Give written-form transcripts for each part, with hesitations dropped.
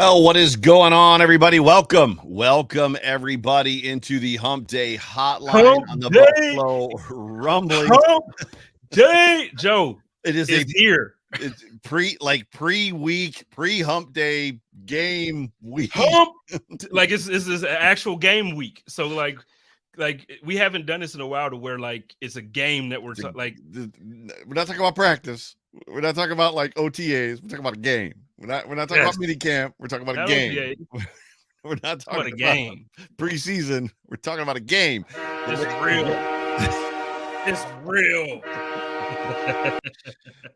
Well, what is going on, everybody? Welcome, everybody, into the Hump Day Hotline Hump on the Day, Buffalo Rumblings. Hump Day, Joe. It is It's here. it's pre-week, pre-Hump Day game week. Hump, like it's an actual game week. So like we haven't done this in a while to where like it's a game that we're We're not talking about practice. We're not talking about like OTAs. We're talking about a game. We're not talking about mini camp. We're talking about a game. We're not talking about a game. Preseason. We're talking about a game. It's real. It's real.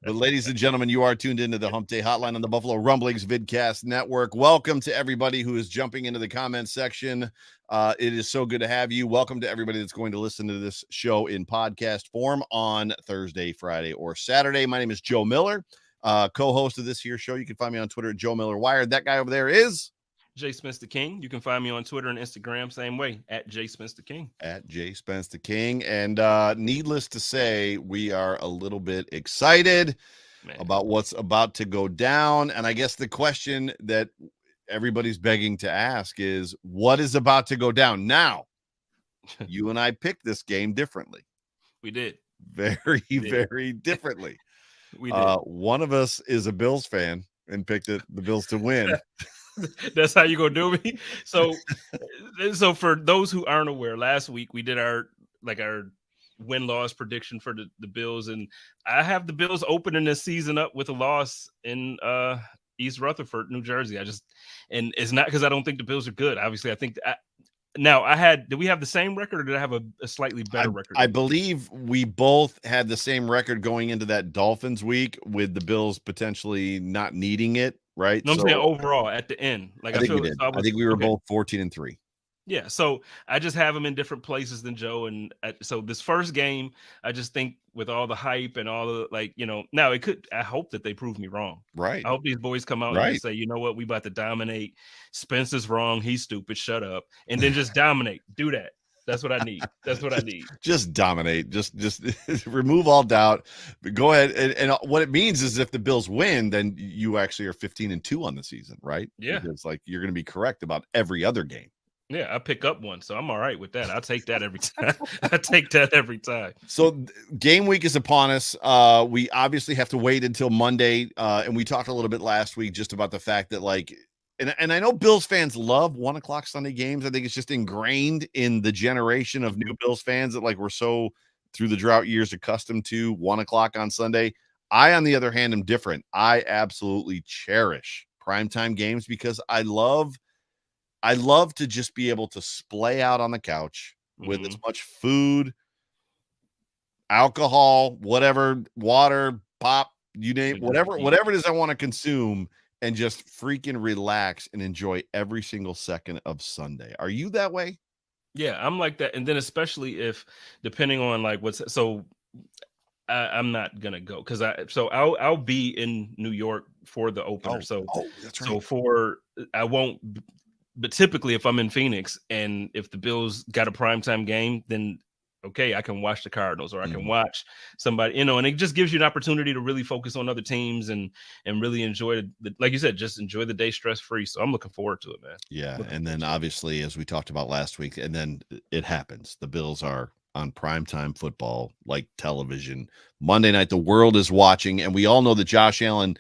But ladies and gentlemen, you are tuned into the Hump Day Hotline on the Buffalo Rumblings Vidcast Network. Welcome to everybody who is jumping into the comments section. It is so good to have you. Welcome to everybody that's going to listen to this show in podcast form on Thursday, Friday, or Saturday. My name is Joe Miller, co-host of this here show. You can find me on Twitter at Joe Miller Wired. That guy over there is Jay Spence the King. You can find me on Twitter and Instagram, same way, at Jay Spence the King. At Jay Spence the King. And needless to say, we are a little bit excited about what's about to go down. And I guess the question that everybody's begging to ask is, what is about to go down? Now, you and I picked this game differently. We did. Very differently. We did. One of us is a Bills fan and picked the Bills to win. That's how you gonna do me. So for those who aren't aware, last week we did our win-loss prediction for the Bills, and I have the Bills opening this season up with a loss in East Rutherford, New Jersey. And it's not because I don't think the Bills are good. Obviously, I think did we have the same record, or did I have a slightly better record? I believe we both had the same record going into that Dolphins week, with the Bills potentially not needing it. Right. No, I'm saying overall at the end. Like I think we did. I think we were both 14-3. Yeah. So I just have them in different places than Joe. And so this first game, I just think with all the hype and all the now I hope that they prove me wrong. Right. I hope these boys come out and just say, you know what, we about to dominate. Spencer's wrong. He's stupid. Shut up. And then just dominate. Do that. That's what I need. Just dominate. Just remove all doubt. But go ahead. And what it means is if the Bills win, then you actually are 15-2 on the season, right? Yeah. Because you're going to be correct about every other game. Yeah, I pick up one, so I'm all right with that. I'll take that every time. So game week is upon us. We obviously have to wait until Monday. And we talked a little bit last week just about the fact that and I know Bills fans love 1:00 Sunday games. I think it's just ingrained in the generation of new Bills fans that we're so through the drought years accustomed to 1:00 on Sunday. I, on the other hand, am different. I absolutely cherish primetime games because I love to just be able to splay out on the couch with as much food, alcohol, whatever, water, pop, you name whatever it is I want to consume, and just freaking relax and enjoy every single second of Sunday. Are you that way? Yeah, I'm like that. And then especially if, depending on I'm not gonna go because I'll be in New York for the opener. That's right. I won't. But typically, if I'm in Phoenix and if the Bills got a primetime game, then okay, I can watch the Cardinals or I can watch somebody, and it just gives you an opportunity to really focus on other teams and really enjoy like you said, just enjoy the day stress free. So I'm looking forward to it, man. Yeah. And then obviously, as we talked about last week, and then it happens. The Bills are on primetime football, like television. Monday night, the world is watching, and we all know that Josh Allen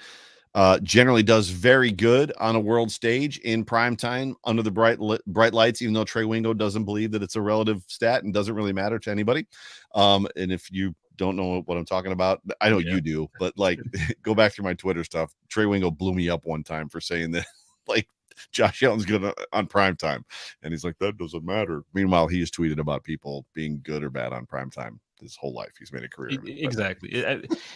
generally does very good on a world stage in prime time under the bright lights, even though Trey Wingo doesn't believe that it's a relative stat and doesn't really matter to anybody. And if you don't know what I'm talking about, I know you do, but go back through my Twitter stuff. Trey Wingo blew me up one time for saying that Josh Allen's good on prime time. And he's like, that doesn't matter. Meanwhile, he has tweeted about people being good or bad on prime time his whole life. He's made a career of it. Exactly.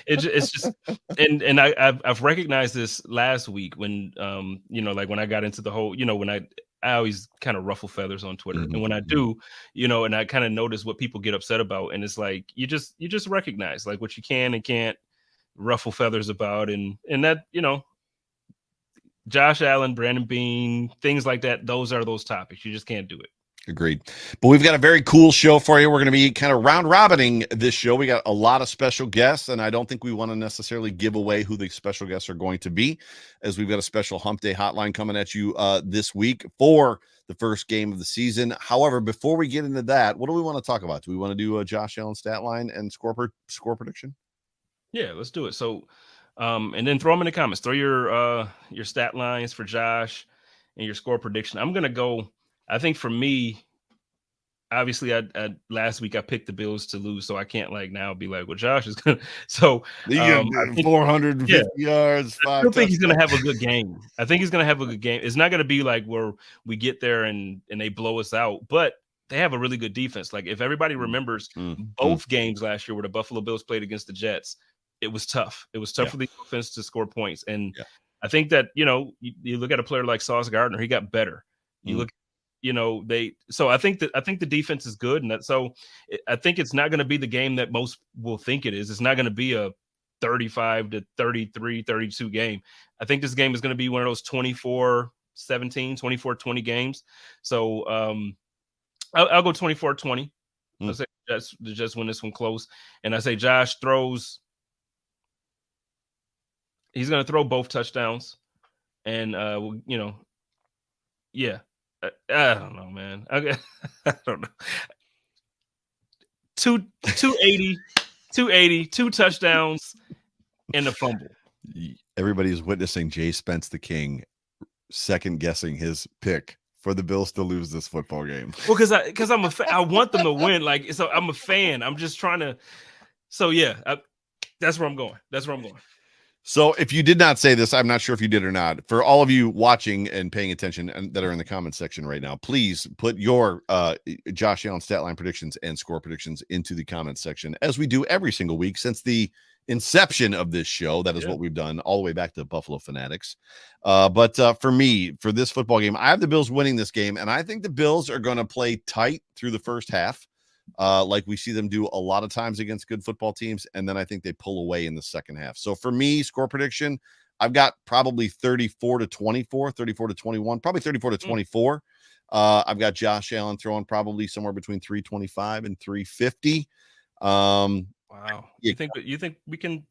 It's just, and I've recognized this last week when, when I got into the whole, when I always kind of ruffle feathers on Twitter. And when I do, and I kind of notice what people get upset about. And it's you just recognize what you can and can't ruffle feathers about. And that, Josh Allen, Brandon Beane, things like that. Those are those topics. You just can't do it. Agreed. But we've got a very cool show for you. We're going to be kind of round robining this show. We got a lot of special guests, and I don't think we want to necessarily give away who the special guests are going to be, as we've got a special Hump Day Hotline coming at you this week for the first game of the season. However, before we get into that, what do we want to talk about? Do we want to do a Josh Allen stat line and score prediction? Yeah, let's do it. So, and then throw them in the comments. Throw your stat lines for Josh and your score prediction. I'm gonna go. I think for me, obviously, I last week I picked the Bills to lose, so I can't like now be like, well, Josh is gonna. So I think 450 yards. I don't think he's gonna have a good game. I think he's gonna have a good game. It's not gonna be like where we get there and they blow us out, but they have a really good defense. Like if everybody remembers both games last year where the Buffalo Bills played against the Jets, it was tough. It was tough for the offense to score points, and I think that you look at a player like Sauce Gardner, he got better. You look. So I think the defense is good, and I think it's not going to be the game that most will think it is. It's not going to be a 35 to 33, 32 game. I think this game is going to be one of those 24-17, 24-20 games. So I'll go 24-20. I'll say just win this one close, and I say Josh throws. He's going to throw both touchdowns, and yeah. I don't know, man. I don't know. 280, 2 touchdowns, and a fumble. Everybody's witnessing Jay Spence the King second guessing his pick for the Bills to lose this football game. Well, because I'm a fan. I want them to win. Like, so I'm a fan. I'm just trying to. So yeah, that's where I'm going. So if you did not say this, I'm not sure if you did or not. For all of you watching and paying attention and that are in the comment section right now, please put your Josh Allen stat line predictions and score predictions into the comment section, as we do every single week since the inception of this show. That is what we've done all the way back to Buffalo Fanatics. But for me, for this football game, I have the Bills winning this game, and I think the Bills are going to play tight through the first half. Like we see them do a lot of times against good football teams, and then I think they pull away in the second half. So for me, score prediction, I've got probably 34-24, 34-21, probably 34-24. I've got Josh Allen throwing probably somewhere between 325 and 350. Wow. You think we can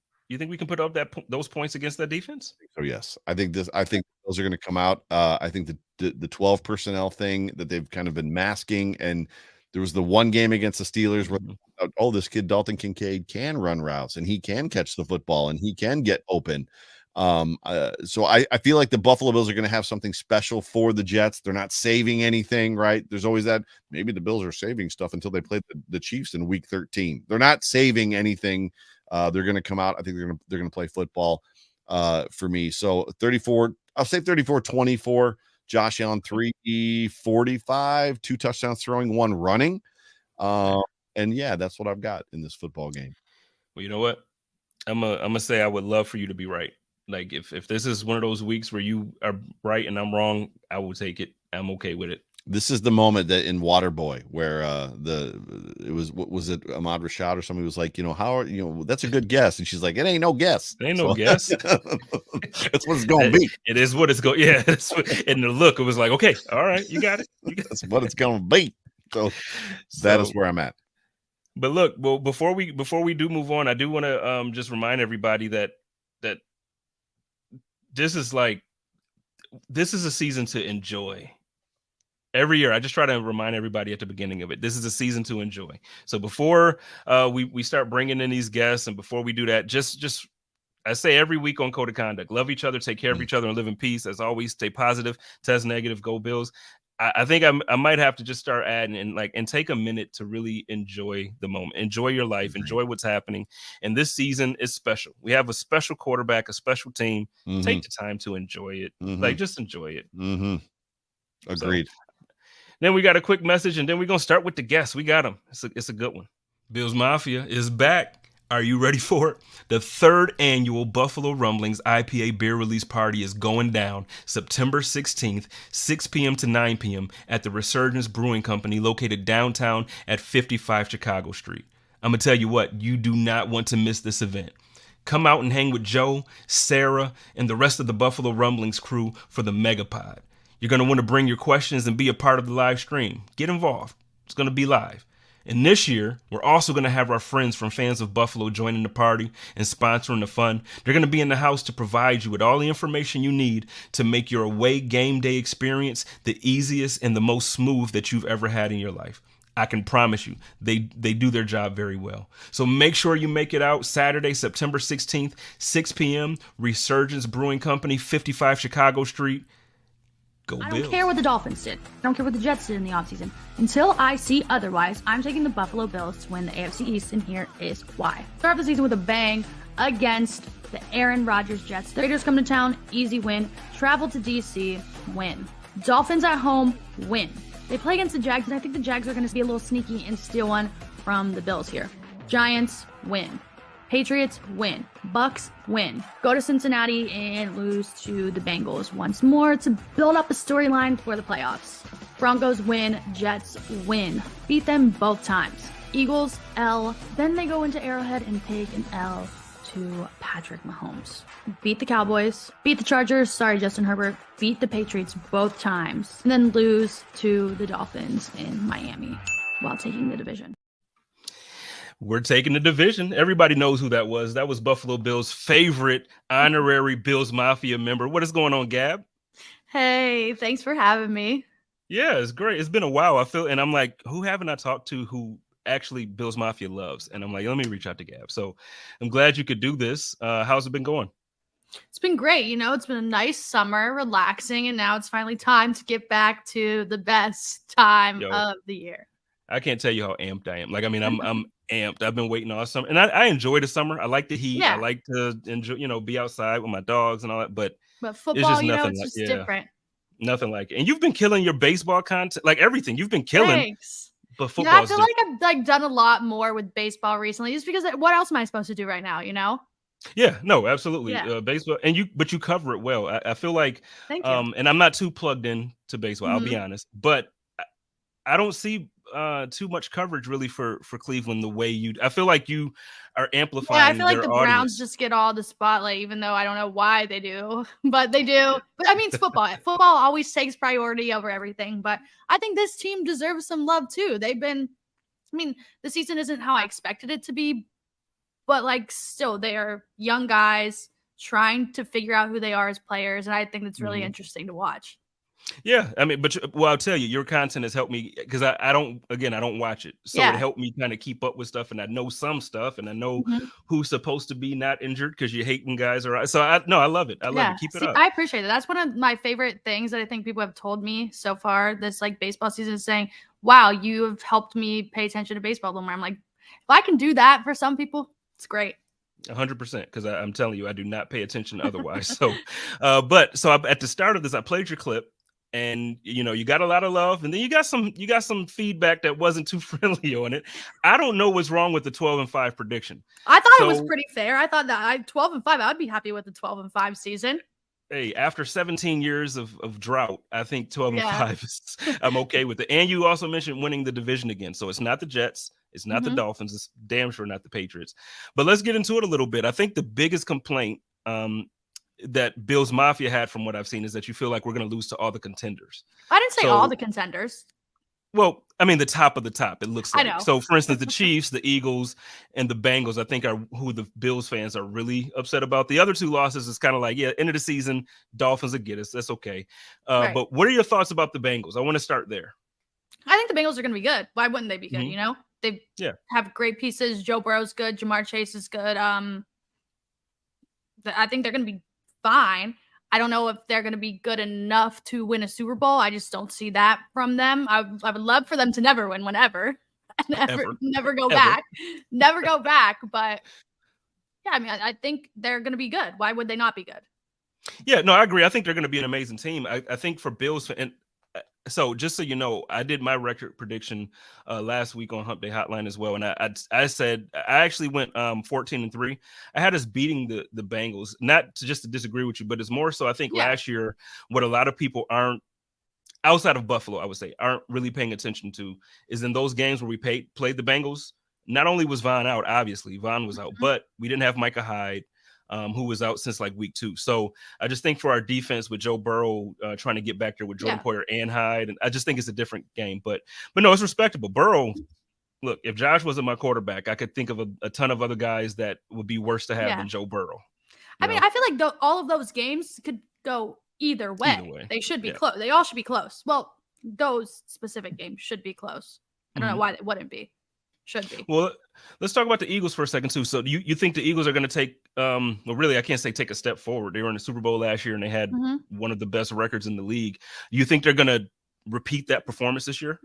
put up those points against that defense? So yes, I think those are going to come out. I think the 12 personnel thing that they've kind of been masking, and there was the one game against the Steelers where, this kid Dalton Kincaid can run routes and he can catch the football and he can get open. So I feel like the Buffalo Bills are going to have something special for the Jets. They're not saving anything, right? There's always that. Maybe the Bills are saving stuff until they play the Chiefs in week 13. They're not saving anything. They're going to come out. I think they're going to play football for me. So 34, I'll say 34-24. Josh Allen 345, 2 touchdowns throwing, 1 running. And yeah, that's what I've got in this football game. Well, you know what? I'm gonna say I would love for you to be right. Like if this is one of those weeks where you are right and I'm wrong, I will take it. I'm okay with it. This is the moment that in Waterboy where was it Ahmad Rashad or somebody was like, that's a good guess, and she's like, it ain't no guess. It ain't no guess. That's what it's gonna be. It is what it's going. Yeah, and the look, it was like, okay, all right, you got it. That's what it's gonna be. So that is where I'm at. But look, well, before we do move on, I do want to just remind everybody that this is a season to enjoy. Every year, I just try to remind everybody at the beginning of it, this is a season to enjoy. So before we start bringing in these guests, and before we do that, just I say every week on Code of Conduct, love each other, take care of each other, and live in peace. As always, stay positive, test negative, go Bills. I think I might have to just start adding and take a minute to really enjoy the moment, enjoy your life, enjoy what's happening. And this season is special. We have a special quarterback, a special team. Take the time to enjoy it. Just enjoy it. Agreed. So, then we got a quick message, and then we're going to start with the guests. We got them. It's a good one. Bills Mafia is back. Are you ready for it? The 3rd annual Buffalo Rumblings IPA beer release party is going down September 16th, 6 p.m. to 9 p.m. at the Resurgence Brewing Company located downtown at 55 Chicago Street. I'm going to tell you what, you do not want to miss this event. Come out and hang with Joe, Sara, and the rest of the Buffalo Rumblings crew for the Megapod. You're going to want to bring your questions and be a part of the live stream. Get involved. It's going to be live. And this year, we're also going to have our friends from Fans of Buffalo joining the party and sponsoring the fun. They're going to be in the house to provide you with all the information you need to make your away game day experience the easiest and the most smooth that you've ever had in your life. I can promise you, they do their job very well. So make sure you make it out Saturday, September 16th, 6 p.m., Resurgence Brewing Company, 55 Chicago Street. Go I Bills. don't care what the Dolphins did. I don't care what the Jets did in the offseason. Until I see otherwise, I'm taking the Buffalo Bills to win the AFC East, and here is why. Start the season with a bang against the Aaron Rodgers Jets. The Raiders come to town, easy win. Travel to DC, win. Dolphins at home, win. They play against the Jags, and I think the Jags are going to be a little sneaky and steal one from the Bills here. Giants, win. Patriots, win. Bucks, win. Go to Cincinnati and lose to the Bengals once more to build up a storyline for the playoffs. Broncos, win. Jets, win. Beat them both times. Eagles, L. Then they go into Arrowhead and take an L to Patrick Mahomes. Beat the Cowboys. Beat the Chargers. Sorry, Justin Herbert. Beat the Patriots both times. And then lose to the Dolphins in Miami while taking the division. We're taking the division. Everybody knows who that was. That was Buffalo Bills' favorite honorary Bills Mafia member. What is going on, Gabb? Hey, thanks for having me. Yeah, it's great. It's been a while. And I'm like, who haven't I talked to who actually Bills Mafia loves? And I'm like, let me reach out to Gabb. So I'm glad you could do this. How's it been going? It's been great. It's been a nice summer, relaxing, and now it's finally time to get back to the best time of the year. I can't tell you how amped I am. I'm amped. I've been waiting all summer, and I enjoy the summer. I like the heat. Yeah. I like to enjoy, be outside with my dogs and all that. But football, it's just nothing it's just different. Nothing like it. And you've been killing your baseball content, like everything. You've been killing. Thanks. But football. I feel like I've done a lot more with baseball recently, just because what else am I supposed to do right now? Yeah, no, absolutely. Yeah. Baseball, but you cover it well. I feel like, Thank you. And I'm not too plugged in to baseball. I'll be honest, but I don't see too much coverage really for Cleveland the way I feel like you are amplifying. Yeah, I feel like the audience. Browns just get all the spotlight, even though I don't know why they do, but they do. But I mean, it's football. Football always takes priority over everything. But I think this team deserves some love too. The season isn't how I expected it to be, but still, they are young guys trying to figure out who they are as players, and I think it's really interesting to watch. Yeah, I'll tell you, your content has helped me because I don't watch it, so it helped me kind of keep up with stuff, and I know some stuff, and I know who's supposed to be not injured because you hate when guys are. So I love it. I love it. Keep it up. I appreciate it. That's one of my favorite things that I think people have told me so far this baseball season is saying, "Wow, you have helped me pay attention to baseball a little more." I'm like, if I can do that for some people, it's great. 100%, because I'm telling you, I do not pay attention otherwise. So at the start of this, I played your clip. And you got a lot of love, and then you got some feedback that wasn't too friendly on it. I don't know what's wrong with the 12-5 prediction. I thought it was pretty fair. I thought that 12-5, I would be happy with the 12-5 season. Hey, after 17 years of drought, I think 12-5 is I'm okay with it. And you also mentioned winning the division again, so it's not the Jets, it's not the Dolphins, it's damn sure not the Patriots. But let's get into it a little bit. I think the biggest complaint that Bills Mafia had, from what I've seen, is that you feel like we're going to lose to all the contenders. I didn't say all the contenders. Well, the top of the top, it looks like. I know. So, for instance, the Chiefs, the Eagles, and the Bengals, I think, are who the Bills fans are really upset about. The other two losses is kind of like, end of the season, Dolphins will get us. That's okay. Right. But what are your thoughts about the Bengals? I want to start there. I think the Bengals are going to be good. Why wouldn't they be good? They have great pieces. Joe Burrow's good. Jamar Chase is good. I think they're going to be fine. I don't know if they're going to be good enough to win a Super Bowl. I just don't see that from them. I would love for them to never win whenever. Never go back. Never go back. But yeah, I think they're going to be good. Why would they not be good? Yeah, no, I agree. I think they're going to be an amazing team. I think for Bills, and so just so you know, I did my record prediction last week on Hump Day Hotline as well, and I said I actually went 14-3. I had us beating the Bengals, not just to disagree with you, but it's more so I think last year what a lot of people aren't, outside of Buffalo, I would say, aren't really paying attention to is in those games where we played the Bengals. Not only was Von out, obviously Von was out, but we didn't have Micah Hyde. who was out since like week 2. So I just think for our defense with Joe Burrow trying to get back there with Jordan Poyer and Hyde, and I just think it's a different game. But no, it's respectable. Burrow, look, if Josh wasn't my quarterback, I could think of a ton of other guys that would be worse to have than Joe Burrow. I mean, I feel like all of those games could go either way. They should be close. They all should be close. Well, those specific games should be close. I don't know why it wouldn't be. Should be. Well, let's talk about the Eagles for a second too. So you think the Eagles are going to take well, really, I can't say take a step forward. They were in the Super Bowl last year and they had one of the best records in the league. You think they're going to repeat that performance this year?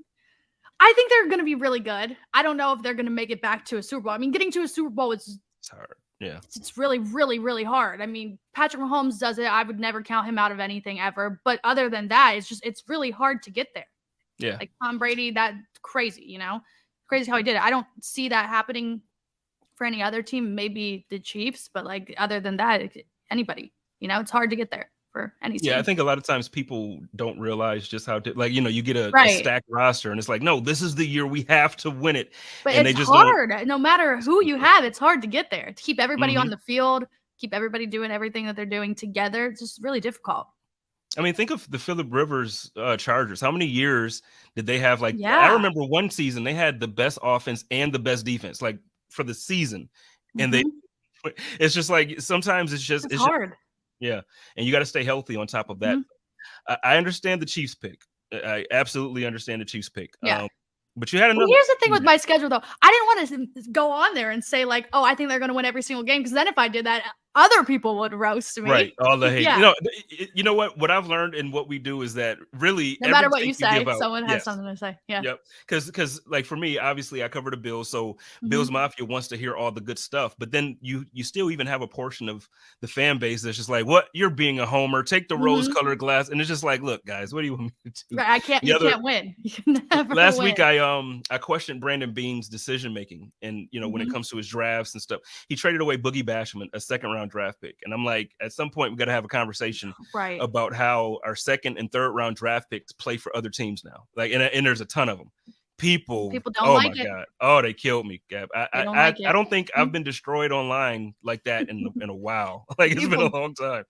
I think they're going to be really good. I don't know if they're going to make it back to a Super Bowl. I mean, getting to a Super Bowl it's hard. Yeah. It's really, really, really hard. I mean, Patrick Mahomes does it. I would never count him out of anything ever. But other than that, it's really hard to get there. Yeah. Like Tom Brady, that's crazy, Crazy how he did it. I don't see that happening for any other team, maybe the Chiefs, but like other than that, anybody, it's hard to get there for any team. Yeah, I think a lot of times people don't realize just how you get a stacked roster and it's like, no, this is the year we have to win it. But and it's they just hard. No matter who you have, it's hard to get there. To keep everybody on the field, keep everybody doing everything that they're doing together. It's just really difficult. I mean, think of the Phillip Rivers Chargers. How many years did they have? I remember one season they had the best offense and the best defense, like for the season. And it's just like sometimes it's hard. Yeah. And you got to stay healthy on top of that. I understand the Chiefs pick. I absolutely understand the Chiefs pick. Yeah. But you had another. Here's the thing with my schedule, though. I didn't want to go on there and say, like, oh, I think they're going to win every single game. Because then if I did that, other people would roast me. Right. All the hate. You know what I what and what we do is that really no matter what you say, someone has something to say. Yeah. Yep. Because like for me, obviously I cover the Bills. So Bills Mafia wants to hear all the good stuff. But then you still even have a portion of the fan base that's just like, what? You're being a homer. Take the rose-colored glass. And it's just like, look, guys, what do you want me to do? Right, you can't win. You can never last win. week I questioned Brandon Beane's decision making. And when it comes to his drafts and stuff, he traded away Boogie Basham, a second-round draft pick. And I'm like, at some point we got to have a conversation about how our second and third round draft picks play for other teams now. Like, and there's a ton of them. People don't like it. God. Oh, they killed me, Gabb. I don't think I've been destroyed online like that in a while. Like it's been a long time.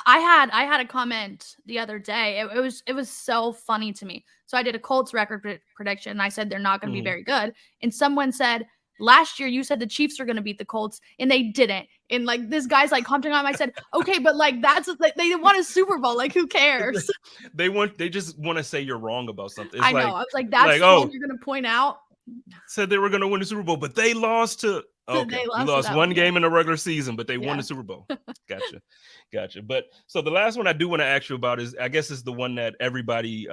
I had a comment the other day. It was so funny to me. So I did a Colts record prediction and I said they're not going to be very good. And someone said, last year you said the Chiefs are going to beat the Colts and they didn't. And like this guy's like commenting on him. I said, okay, but like that's like they won a Super Bowl. Like who cares? They just want to say you're wrong about something. It's I know. I was like, that's what you're going to point out. Said they were going to win the Super Bowl, but they lost to. Okay, they lost one game in the regular season, but they won the Super Bowl. Gotcha. But so the last one I do want to ask you about is, I guess, is the one that everybody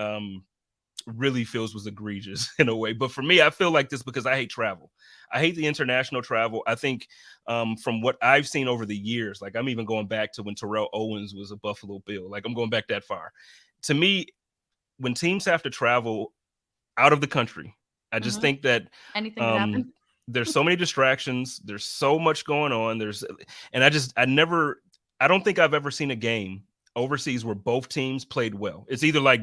really feels was egregious in a way. But for me, I feel like this because I hate travel. I hate the international travel. I think from what I've seen over the years, like I'm even going back to when Terrell Owens was a Buffalo Bill. Like I'm going back that far. To me, when teams have to travel out of the country, I just think that anything can happen. There's so many distractions. There's so much going on. I don't think I've ever seen a game overseas where both teams played well. It's either like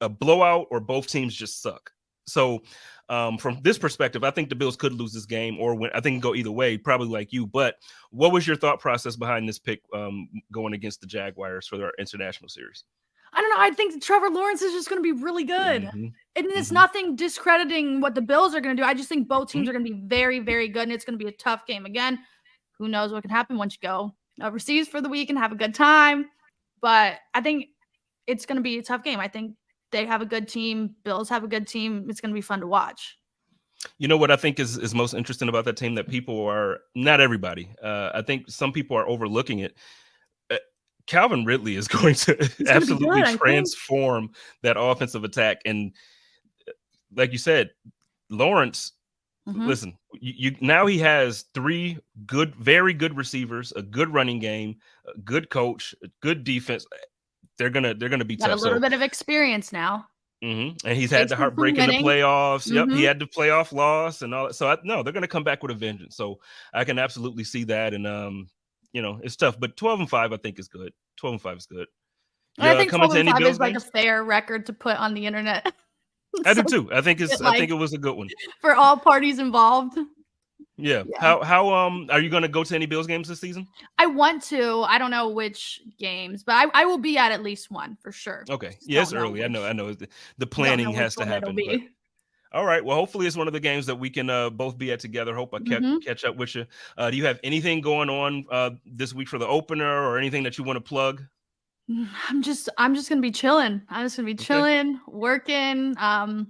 a blowout or both teams just suck. So from this perspective, I think the Bills could lose this game or win. I think it can go either way, probably like you. But what was your thought process behind this pick going against the Jaguars for their international series? I don't know. I think Trevor Lawrence is just going to be really good. And it's nothing discrediting what the Bills are going to do. I just think both teams are going to be very, very good. And it's going to be a tough game. Again, who knows what can happen once you go overseas for the week and have a good time. But I think it's going to be a tough game. I think they have a good team. Bills have a good team. It's going to be fun to watch. You know what I think is most interesting about that team that people are, not everybody, I think some people are overlooking it. Calvin Ridley is going to absolutely transform that offensive attack. And like you said, Lawrence, listen, you now he has three very good receivers, a good running game, a good coach, a good defense. They're gonna be tough. Got a little bit of experience now. And he's had the heartbreak in the playoffs. Yep, he had the playoff loss and all that. So they're gonna come back with a vengeance. So I can absolutely see that. And it's tough, but 12-5 I think is good. 12-5 is good. I think 12-5 is like a fair record to put on the internet. I do too. I think it was a good one for all parties involved. Yeah. How are you going to go to any Bills games this season? I want to. I don't know which games, but I will be at least one for sure. Okay. Yeah, it's early. I know. The planning has to happen. But, all right. Well, hopefully it's one of the games that we can both be at together. Hope I catch up with you. Do you have anything going on this week for the opener or anything that you want to plug? I'm just gonna be chilling. I'm just gonna be chilling, working. That's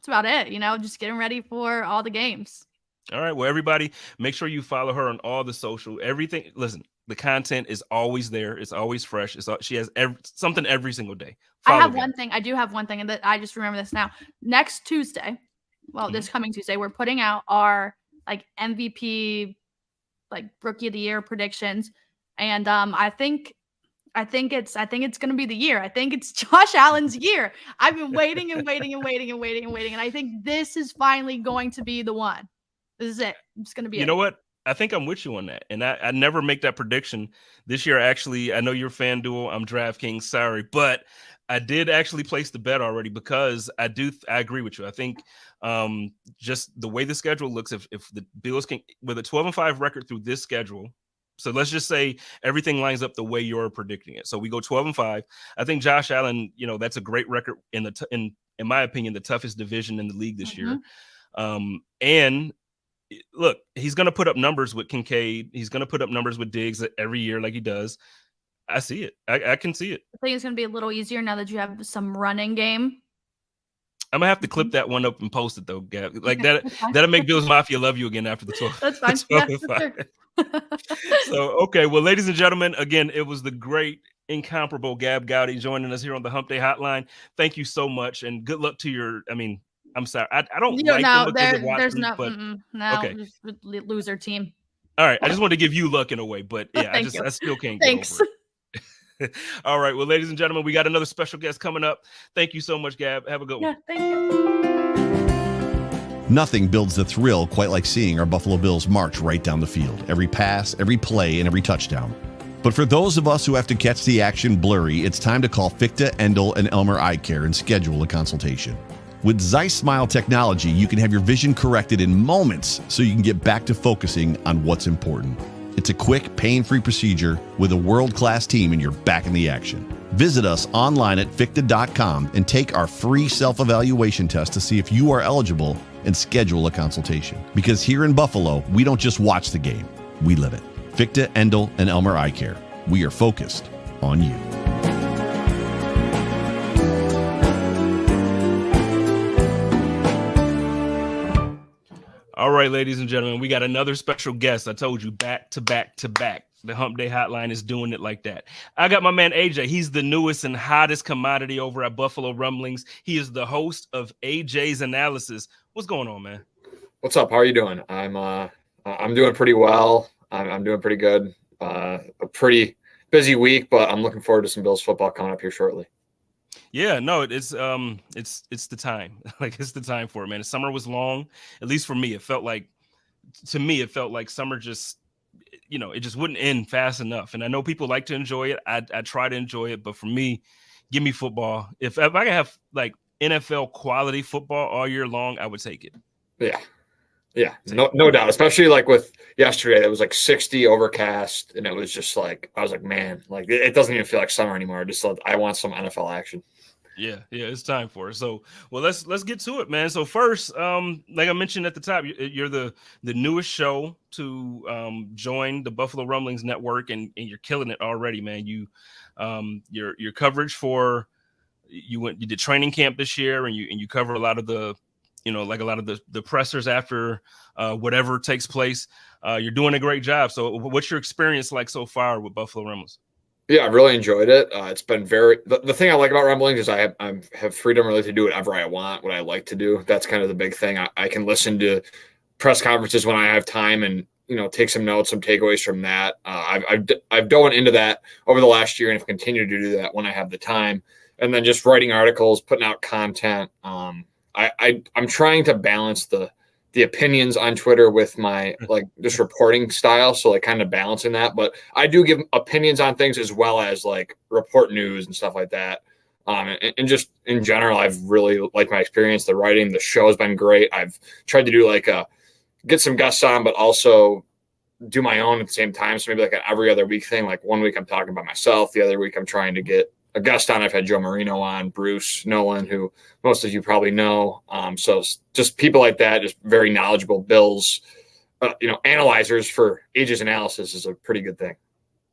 about it. Just getting ready for all the games. All right. Well, everybody, make sure you follow her on all the social. Everything. Listen, the content is always there. It's always fresh. She has something every single day. I have one thing. I do have one thing, and that I just remember this now. Next Tuesday, this coming Tuesday, we're putting out our MVP, rookie of the year predictions, and I think it's going to be the year. I think it's Josh Allen's year. I've been waiting and waiting and waiting and waiting and waiting, and I think this is finally going to be the one. This is it. It's going to be. You know what? I think I'm with you on that. And I never make that prediction this year. Actually, I know you're FanDuel. I'm DraftKings. Sorry. But I did actually place the bet already because I agree with you. I think just the way the schedule looks, if the Bills can, with a 12-5 record through this schedule, so let's just say everything lines up the way you're predicting it. So we go 12-5. I think Josh Allen, that's a great record in my opinion, the toughest division in the league this year. And look, he's going to put up numbers with Kincaid. He's going to put up numbers with Diggs every year like he does. I see it. I can see it. I think it's going to be a little easier now that you have some running game. I'm going to have to clip that one up and post it, though, Gabb. That'll make Bills Mafia love you again after the 12. That's fine. 12 So, okay. Well, ladies and gentlemen, again, it was the great, incomparable Gabb Goudy joining us here on the Hump Day Hotline. Thank you so much, and good luck to I'm sorry. I don't like them because of Watson, there's no, but okay. Loser team. All right. I just want to give you luck in a way, but yeah, I still can't get over it. All right. Well, ladies and gentlemen, we got another special guest coming up. Thank you so much, Gabb. Have a good one. Thank you. Nothing builds the thrill quite like seeing our Buffalo Bills march right down the field. Every pass, every play, and every touchdown. But for those of us who have to catch the action blurry, it's time to call Fichte, Endel, and Elmer Eye Care and schedule a consultation. With Zeiss Smile technology, you can have your vision corrected in moments so you can get back to focusing on what's important. It's a quick, pain-free procedure with a world-class team, and you're back in the action. Visit us online at fichte.com and take our free self-evaluation test to see if you are eligible and schedule a consultation. Because here in Buffalo, we don't just watch the game, we live it. Fichte, Endel, and Elmer Eye Care. We are focused on you. All right, ladies and gentlemen, we got another special guest. I told you, back to back to back. The Hump Day Hotline is doing it like that. I got my man Ajay. He's the newest and hottest commodity over at Buffalo Rumblings. He is the host of AJ's Analysis. What's going on, man? What's up? How are you doing? I'm doing pretty well. I'm doing pretty good. A pretty busy week, but I'm looking forward to some Bills football coming up here shortly. Yeah, no, it's the time. It's the time for it, man. The summer was long, at least for me. It felt like summer just, it just wouldn't end fast enough. And I know people like to enjoy it. I try to enjoy it, but for me, give me football. If I could have NFL quality football all year long, I would take it. Yeah, no doubt. Especially with yesterday, it was 60 overcast, and it was just I was like, man, it doesn't even feel like summer anymore. I want some NFL action. Yeah, it's time for it. So, well, let's get to it, man. So first, like I mentioned at the top, you're the newest show to join the Buffalo Rumblings network, and you're killing it already, man. You your coverage for you did training camp this year, and you cover a lot of the a lot of the pressers after whatever takes place. You're doing a great job. So what's your experience like so far with Buffalo Rumblings? Yeah, I've really enjoyed it. It's been the thing I like about Rumblings is I have freedom really to do whatever I want, what I like to do. That's kind of the big thing. I can listen to press conferences when I have time and, take some notes, some takeaways from that. I've dove into that over the last year and have continued to do that when I have the time. And then just writing articles, putting out content. I'm trying to balance the opinions on Twitter with my just reporting style. So kind of balancing that, but I do give opinions on things as well as report news and stuff like that. And just in general, I've really liked my experience. The writing, the show has been great. I've tried to do a get some guests on, but also do my own at the same time. So maybe like an every other week thing. Like one week I'm talking about myself. The other week I'm trying to get a guest on. I've had Joe Marino on, Bruce Nolan, who most of you probably know. So just people like that, just very knowledgeable Bills, analyzers for ages analysis is a pretty good thing.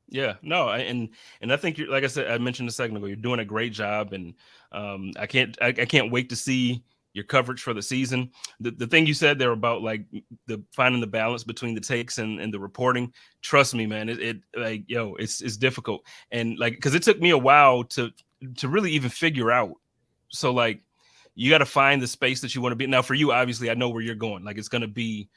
Yeah, no, and I think you're, like I said, I mentioned a second ago, you're doing a great job, and I can't wait to see your coverage for the season. The thing you said there about like the finding the balance between the takes and the reporting, trust me, man, it's difficult, and like because it took me a while to really even figure out. So like you got to find the space that you want to be. Now for you, obviously, I know where you're going. Like it's going to be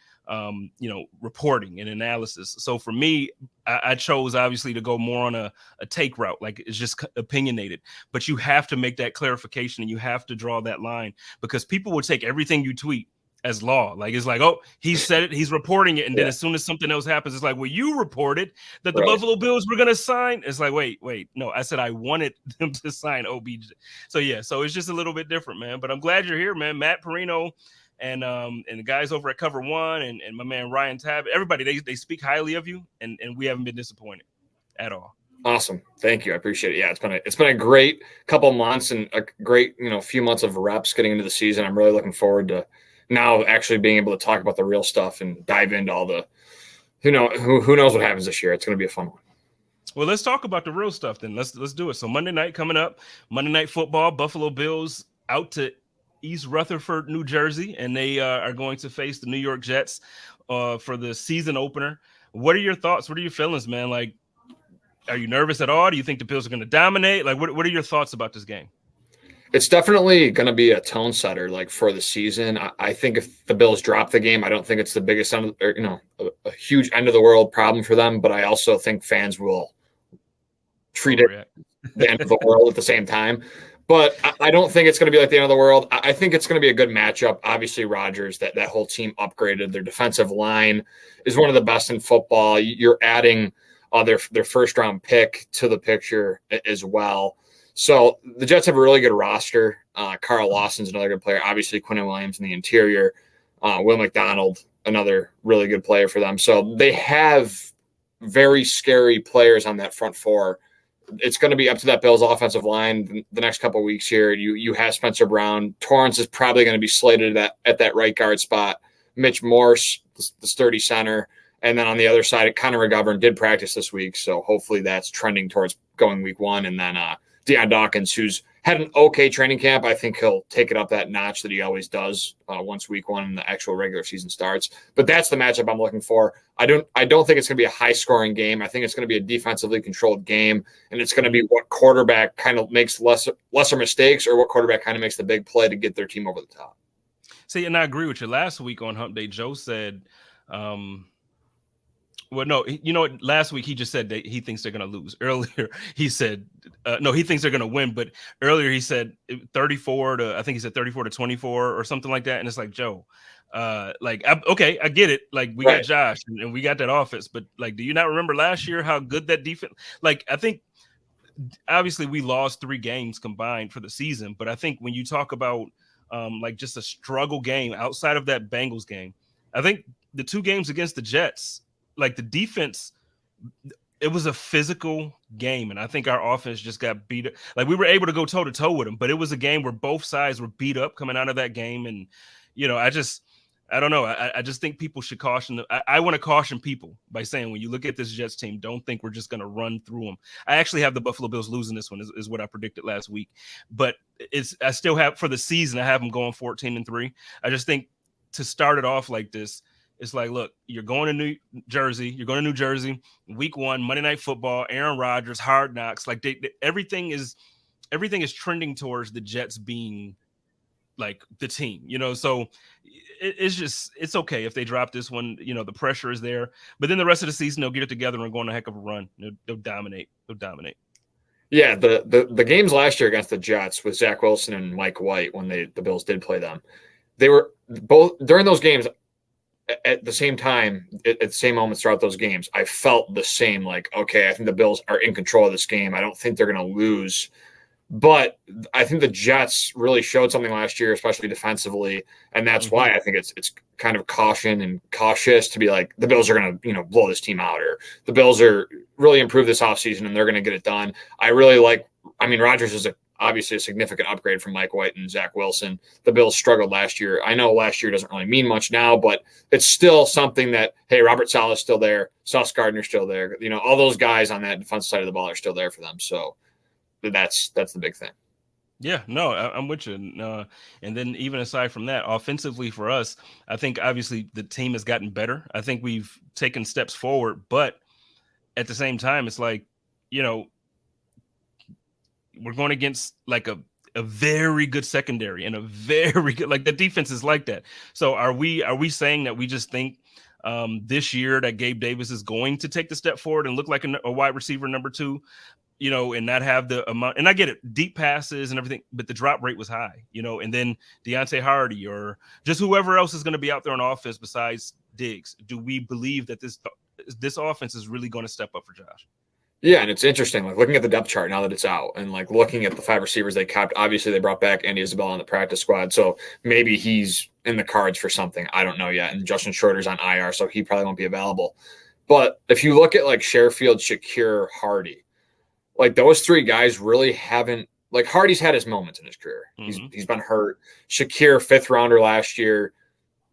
reporting and analysis. So for me, I chose obviously to go more on a take route. Like it's just opinionated, but you have to make that clarification and you have to draw that line because people will take everything you tweet as law. Like it's like, oh, he said it, he's reporting it. And then as soon as something else happens, it's like, well, you reported that the Buffalo Bills were going to sign. It's like, wait, no, I said I wanted them to sign OBJ. So yeah, so it's just a little bit different, man. But I'm glad you're here, man. Matt Marino and the guys over at Cover One and my man Ryan Tab, everybody, they speak highly of you, and we haven't been disappointed at all. Awesome. Thank you. I appreciate it. Yeah, it's been a great couple months and a great, few months of reps getting into the season. I'm really looking forward to now actually being able to talk about the real stuff and dive into all the who knows what happens this year. It's going to be a fun one. Well, let's talk about the real stuff then. Let's do it. So Monday night coming up, Monday Night Football, Buffalo Bills out to East Rutherford, New Jersey, and they are going to face the New York Jets for the season opener. What are your thoughts? What are your feelings, man? Like, are you nervous at all? Do you think the Bills are going to dominate? Like, what are your thoughts about this game? It's definitely going to be a tone setter, like for the season. I think if the Bills drop the game, I don't think it's the biggest, a huge end of the world problem for them. But I also think fans will treat it the end of the world at the same time. But I don't think it's going to be like the end of the world. I think it's going to be a good matchup. Obviously, Rodgers, that whole team upgraded. Their defensive line is one of the best in football. You're adding their first-round pick to the picture as well. So the Jets have a really good roster. Carl Lawson's another good player. Obviously, Quinnen Williams in the interior. Will McDonald, another really good player for them. So they have very scary players on that front four. It's going to be up to that Bills offensive line the next couple of weeks here. You have Spencer Brown. Torrance is probably going to be slated at that right guard spot. Mitch Morse, the sturdy center. And then on the other side, Connor McGovern did practice this week. So hopefully that's trending towards going week one. And then Deion Dawkins, who's had an okay training camp. I think he'll take it up that notch that he always does once week one and the actual regular season starts. But that's the matchup I'm looking for. I don't think it's going to be a high-scoring game. I think it's going to be a defensively controlled game, and it's going to be what quarterback kind of makes lesser mistakes or what quarterback kind of makes the big play to get their team over the top. See, and I agree with you. Last week on Hump Day, Joe said well, no, last week he just said that he thinks they're going to lose. Earlier, he said, no, he thinks they're going to win. But earlier he said 34 to 24 or something like that. And it's like, Joe, okay, I get it. Like we got Josh and we got that offense. But like, do you not remember last year how good that defense? Like, I think obviously we lost 3 games combined for the season. But I think when you talk about like just a struggle game outside of that Bengals game, I think the 2 games against the Jets, like the defense, it was a physical game. And I think our offense just got beat up. Like we were able to go toe to toe with them, but it was a game where both sides were beat up coming out of that game. And, I don't know. I just think people should caution. I want to caution people by saying, when you look at this Jets team, don't think we're just going to run through them. I actually have the Buffalo Bills losing this one is what I predicted last week, but I still have for the season. I have them going 14-3. I just think to start it off like this, it's like, look, you're going to New Jersey, week 1, Monday Night Football, Aaron Rodgers, Hard Knocks. Like everything is trending towards the Jets being like the team, So it's okay if they drop this one. The pressure is there, but then the rest of the season they'll get it together and go on a heck of a run. They'll dominate. Yeah, the games last year against the Jets with Zach Wilson and Mike White when the Bills did play them, they were both during those games. At the same time, at the same moments throughout those games, I felt the same, like, okay, I think the Bills are in control of this game. I don't think they're going to lose. But I think the Jets really showed something last year, especially defensively, and that's why I think it's kind of caution and cautious to be like the Bills are going to blow this team out, or the Bills are really improved this offseason and they're going to get it done. I really like. I mean, Rodgers is obviously a significant upgrade from Mike White and Zach Wilson. The Bills struggled last year. I know last year doesn't really mean much now, but it's still something that, hey, Robert Saleh's still there, Sauce Gardner's still there. All those guys on that defensive side of the ball are still there for them. So that's the big thing. Yeah, no, I'm with you. And then even aside from that, offensively for us, I think obviously the team has gotten better. I think we've taken steps forward, but at the same time, it's like, we're going against like a very good secondary and a very good, like the defense is like that. So are we saying that we just think this year that Gabe Davis is going to take the step forward and look like a wide receiver number 2? And not have the amount, and I get it, deep passes and everything, but the drop rate was high, and then Deontay Hardy or just whoever else is going to be out there on offense besides Diggs. Do we believe that this offense is really going to step up for Josh? Yeah, and it's interesting, like looking at the depth chart now that it's out and like looking at the 5 receivers they kept. Obviously, they brought back Andy Isabella on the practice squad, so maybe he's in the cards for something. I don't know yet. And Justin Schroeder's on IR, so he probably won't be available. But if you look at like Sherfield, Shakir, Hardy, like those 3 guys really haven't, like Hardy's had his moments in his career. He's been hurt. Shakir, 5th rounder last year,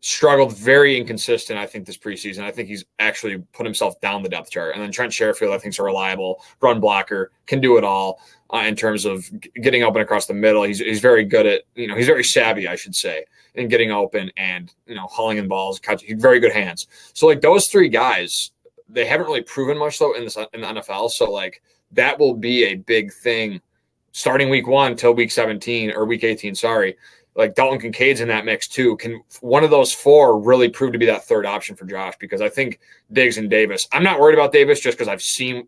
struggled, very inconsistent, I think, this preseason. I think he's actually put himself down the depth chart. And then Trent Sherfield, I think, is a reliable run blocker, can do it all in terms of getting open across the middle. He's very good at, he's very savvy, I should say, in getting open and, hauling in balls, catching, very good hands. So like those 3 guys, they haven't really proven much though in the NFL. So like, that will be a big thing starting week 1 till week 17 or week 18. Sorry. Like Dalton Kincaid's in that mix too. Can one of those 4 really prove to be that 3rd option for Josh? Because I think Diggs and Davis, I'm not worried about Davis just because I've seen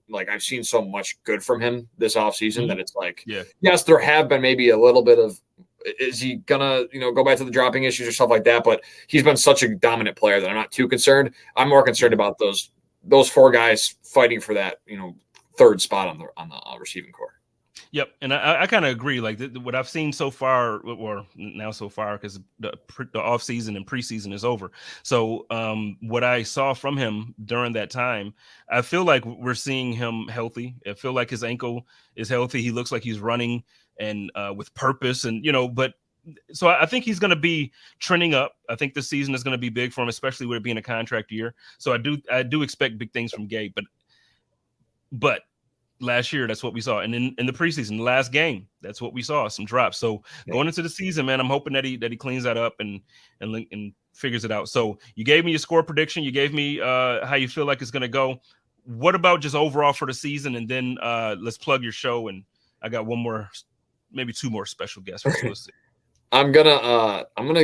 so much good from him this offseason that it's like, yes, there have been maybe a little bit of, is he gonna, go back to the dropping issues or stuff like that? But he's been such a dominant player that I'm not too concerned. I'm more concerned about those 4 guys fighting for that, 3rd spot on the receiving core. Yep, and I kind of agree. Like what I've seen so far, or now so far, because the off season and preseason is over. So what I saw from him during that time, I feel like we're seeing him healthy. I feel like his ankle is healthy. He looks like he's running and with purpose, and but. So I think he's going to be trending up. I think this season is going to be big for him, especially with it being a contract year. So I do expect big things from Gabe, but last year, that's what we saw. And in the preseason, the last game, that's what we saw, some drops. So going into the season, man, I'm hoping that he cleans that up and figures it out. So you gave me your score prediction. You gave me how you feel like it's going to go. What about just overall for the season? And then let's plug your show. And I got one more, maybe 2 more special guests. We'll see. I'm gonna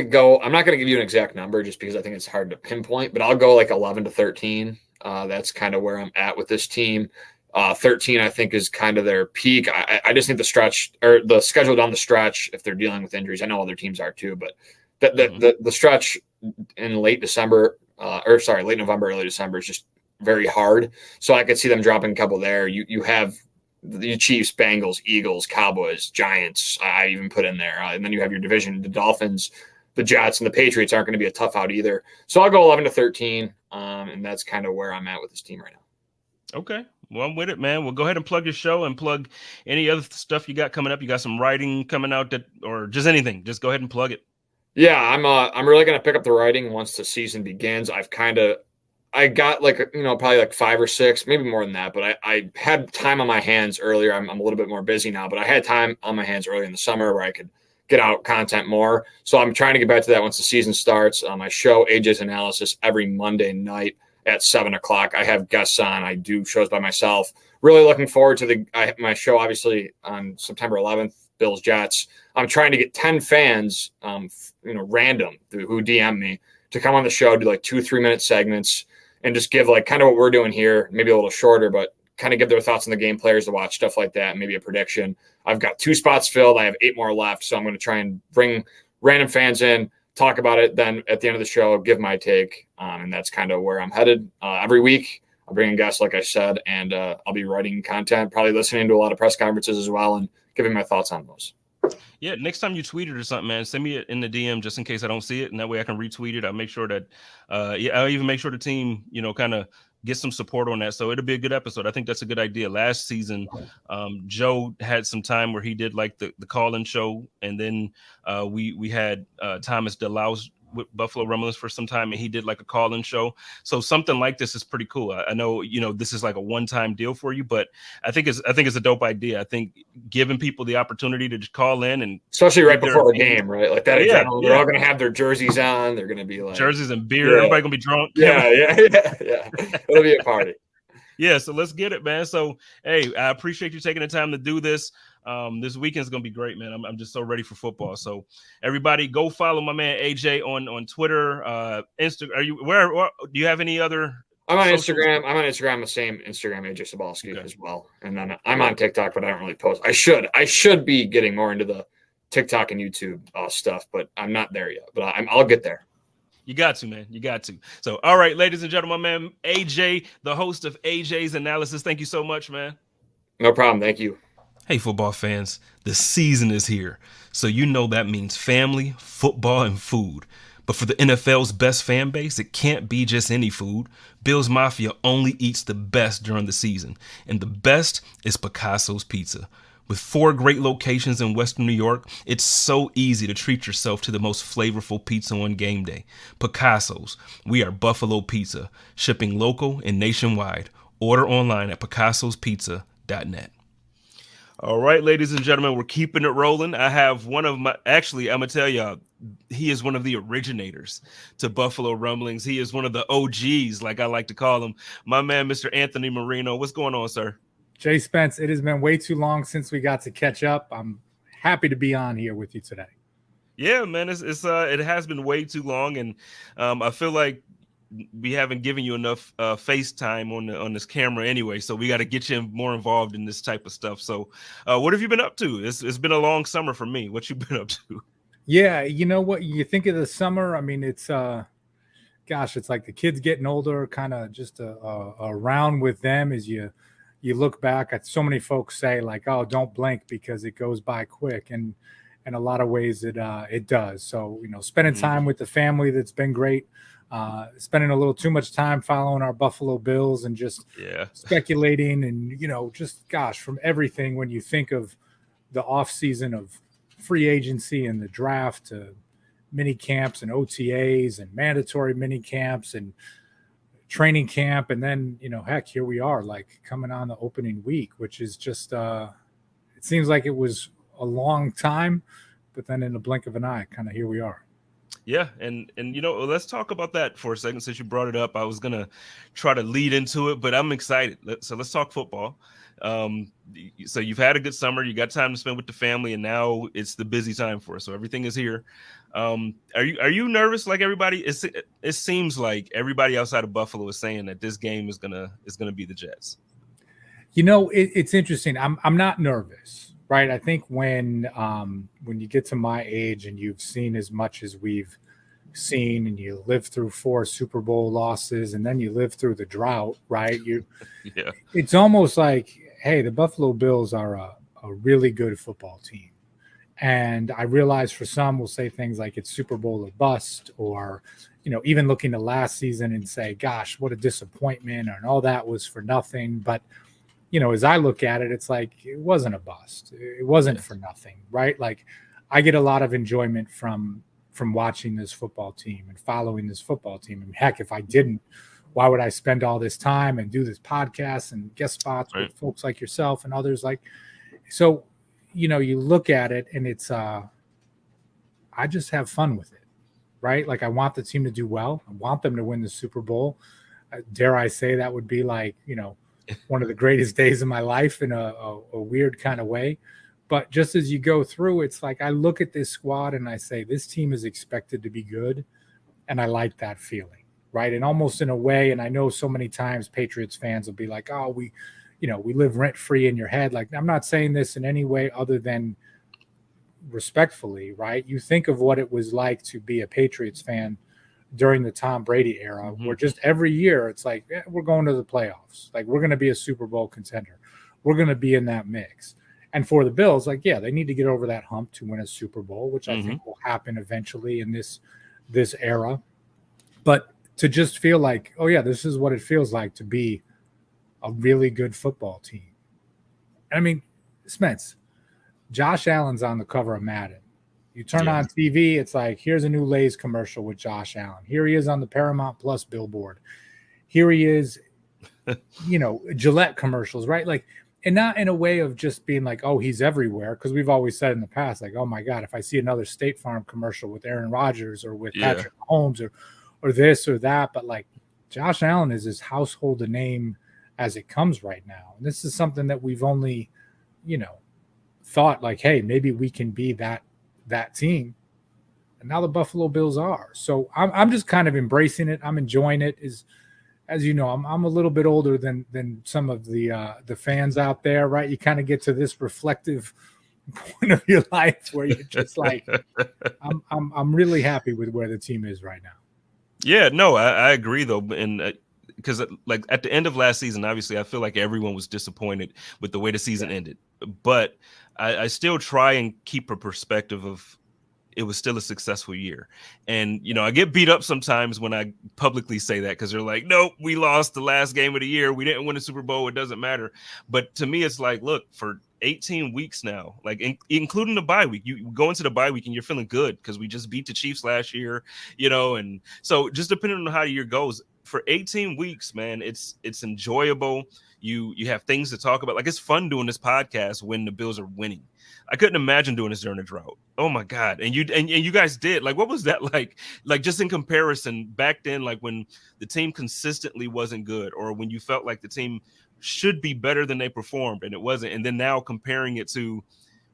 go. I'm not gonna give you an exact number just because I think it's hard to pinpoint, but I'll go like 11-13. That's kind of where I'm at with this team. 13, I think, is kind of their peak. I just think the stretch or the schedule down the stretch, if they're dealing with injuries, I know other teams are too, but the stretch in late November, early December is just very hard. So I could see them dropping a couple there. You have the Chiefs, Bengals, Eagles, Cowboys, Giants. I even put in there, and then you have your division, the Dolphins, the Jets, and the Patriots aren't going to be a tough out either. So I'll go 11-13, and that's kind of where I'm at with this team right now. Okay. Well, I'm with it, man. Well, go ahead and plug your show and plug any other stuff you got coming up. You got some writing coming out or just anything. Just go ahead and plug it. Yeah, I'm really going to pick up the writing once the season begins. I got probably like 5 or 6, maybe more than that, but I had time on my hands earlier. I'm a little bit more busy now, but I had time on my hands early in the summer where I could get out content more. So I'm trying to get back to that once the season starts. My show, AJ's Analysis, every Monday night at 7:00. I have guests on. I do shows by myself. Really looking forward to my show, obviously, on September 11th, Bills Jets. I'm trying to get 10 fans, random, who DM me to come on the show, do like 2-3 minute segments and just give like kind of what we're doing here, maybe a little shorter, but kind of give their thoughts on the game, players to watch, stuff like that, maybe a prediction. I've got 2 spots filled. I have 8 more left. So I'm going to try and bring random fans in, talk about it. Then at the end of the show, give my take. And that's kind of where I'm headed. Every week, I'll bring in guests, like I said, and I'll be writing content, probably listening to a lot of press conferences as well, and giving my thoughts on those. Yeah, next time you tweet it or something, man, send me it in the DM just in case I don't see it, and that way I can retweet it. I'll make sure that, I'll even make sure the team, kind of get some support on that. So it'll be a good episode. I think that's a good idea. Last season, Joe had some time where he did like the call-in show, and then we had Thomas DeLaus with Buffalo Rumblings for some time, and he did like a call-in show. So something like this is pretty cool. I know, this is like a one-time deal for you, but I think it's a dope idea. I think giving people the opportunity to just call in, and especially right before the game, right? Like that. They're all going to have their jerseys on. They're going to be like jerseys and beer. Everybody going to be drunk. Yeah. It'll be a party. Yeah. So let's get it, man. So, hey, I appreciate you taking the time to do this. This weekend's gonna be great, man. I'm just so ready for football. So everybody, go follow my man AJ on Twitter, Instagram. Are you where do you have any other? I'm on Instagram. I'm on Instagram, the same Instagram, Ajay Cybulski as well. And then I'm on TikTok, but I don't really post. I should be getting more into the TikTok and YouTube stuff, but I'm not there yet. But I'll get there. You got to, man. You got to. So, all right, ladies and gentlemen, my man AJ, the host of AJ's Analysis. Thank you so much, man. No problem. Thank you. Hey, football fans, the season is here. So that means family, football, and food. But for the NFL's best fan base, it can't be just any food. Bills Mafia only eats the best during the season. And the best is Picasso's Pizza. With 4 great locations in Western New York, it's so easy to treat yourself to the most flavorful pizza on game day. Picasso's. We are Buffalo Pizza, shipping local and nationwide. Order online at picassospizza.net. All right, ladies and gentlemen, we're keeping it rolling. I have one of my, actually, I'm going to tell y'all, he is one of the originators to Buffalo Rumblings. He is one of the OGs, like I like to call him. My man, Mr. Anthony Marino. What's going on, sir? Jay Spence, it has been way too long since we got to catch up. I'm happy to be on here with you today. Yeah, man, it has been way too long, and I feel like we haven't given you enough FaceTime on this camera anyway, so we got to get you more involved in this type of stuff. So what have you been up to? It's been a long summer for me. What you been up to? Yeah, you know what? You think of the summer, I mean, it's it's like the kids getting older, kind of just around with them as you look back at. So many folks say like, oh, don't blink because it goes by quick, and in a lot of ways it does. So spending time with the family, that's been great. Spending a little too much time following our Buffalo Bills and just speculating and, from everything, when you think of the off season of free agency and the draft to mini camps and OTAs and mandatory mini camps and training camp. And then, heck, here we are like coming on the opening week, which is just, it seems like it was a long time, but then in the blink of an eye, kind of here we are. Yeah, and let's talk about that for a second since you brought it up. I was gonna try to lead into it, but I'm excited. So let's talk football. So you've had a good summer, you got time to spend with the family, and now it's the busy time for us. So everything is here. Are you nervous like everybody? It seems like everybody outside of Buffalo is saying that this game is gonna be the Jets. It's interesting. I'm not nervous. Right. I think when you get to my age and you've seen as much as we've seen, and you live through 4 Super Bowl losses, and then you live through the drought, right? It's almost like, hey, the Buffalo Bills are a really good football team. And I realize for some will say things like it's Super Bowl or bust, or, even looking at last season and say, gosh, what a disappointment, and all that was for nothing. But as I look at it, it's like it wasn't a bust. It wasn't for nothing, right? Like I get a lot of enjoyment from watching this football team and following this football team. And heck, if I didn't, why would I spend all this time and do this podcast and guest spots with folks like yourself and others like? So, you look at it and it's I just have fun with it, right? Like I want the team to do well. I want them to win the Super Bowl. Dare I say that would be like, one of the greatest days of my life in a weird kind of way. But just as you go through, it's like I look at this squad and I say, this team is expected to be good. And I like that feeling, right? And almost in a way, and I know so many times Patriots fans will be like, oh, we live rent-free in your head. Like, I'm not saying this in any way other than respectfully, right? You think of what it was like to be a Patriots fan during the Tom Brady era, where just every year it's like, we're going to the playoffs. Like, we're going to be a Super Bowl contender. We're going to be in that mix. And for the Bills, like, yeah, they need to get over that hump to win a Super Bowl, which I think will happen eventually in this era. But to just feel like, oh yeah, this is what it feels like to be a really good football team. I mean, Smets, Josh Allen's on the cover of Madden. You turn on TV, it's like, here's a new Lay's commercial with Josh Allen. Here he is on the Paramount Plus billboard. Here he is, Gillette commercials, right? Like, and not in a way of just being like, oh, he's everywhere. Because we've always said in the past, like, oh my God, if I see another State Farm commercial with Aaron Rodgers or with Patrick Mahomes or this or that, but like Josh Allen is as household a name as it comes right now. And this is something that we've only, thought like, hey, maybe we can be that team. And now the Buffalo Bills are. So I'm just kind of embracing it. I'm enjoying it. As you know, I'm a little bit older than some of the fans out there, right? You kind of get to this reflective point of your life where you're just like, I'm really happy with where the team is right now. Yeah, no, I agree though, and because like at the end of last season, obviously, I feel like everyone was disappointed with the way the season ended, but I still try and keep a perspective of it was still a successful year. And, I get beat up sometimes when I publicly say that because they're like, nope, we lost the last game of the year. We didn't win a Super Bowl. It doesn't matter. But to me, it's like, look, for 18 weeks now, like including the bye week, you go into the bye week and you're feeling good because we just beat the Chiefs last year, and so just depending on how the year goes, for 18 weeks, man, it's enjoyable. You have things to talk about. Like, it's fun doing this podcast when the Bills are winning. I couldn't imagine doing this during a drought. Oh my God. And you guys did. Like, what was that like? Like, just in comparison back then, like when the team consistently wasn't good, or when you felt like the team should be better than they performed and it wasn't. And then now comparing it to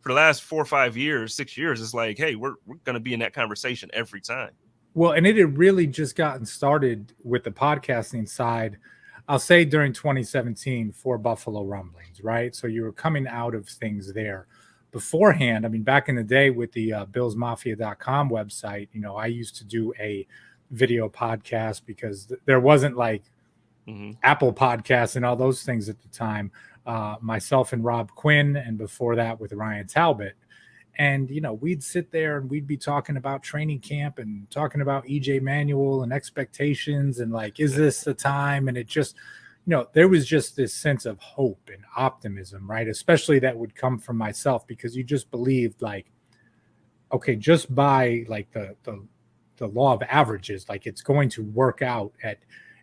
for the last 4 or 5 years, 6 years, it's like, hey, we're going to be in that conversation every time. Well, and it had really just gotten started with the podcasting side, I'll say during 2017 for Buffalo Rumblings, right? So you were coming out of things there. Beforehand, I mean, back in the day with the BillsMafia.com website, I used to do a video podcast because there wasn't like Apple Podcasts and all those things at the time. Myself and Rob Quinn, and before that with Ryan Talbot. And, we'd sit there and we'd be talking about training camp and talking about EJ Manuel and expectations and like, is this the time? And it just, there was just this sense of hope and optimism, right? Especially that would come from myself because you just believed like, okay, just by like the law of averages, like it's going to work out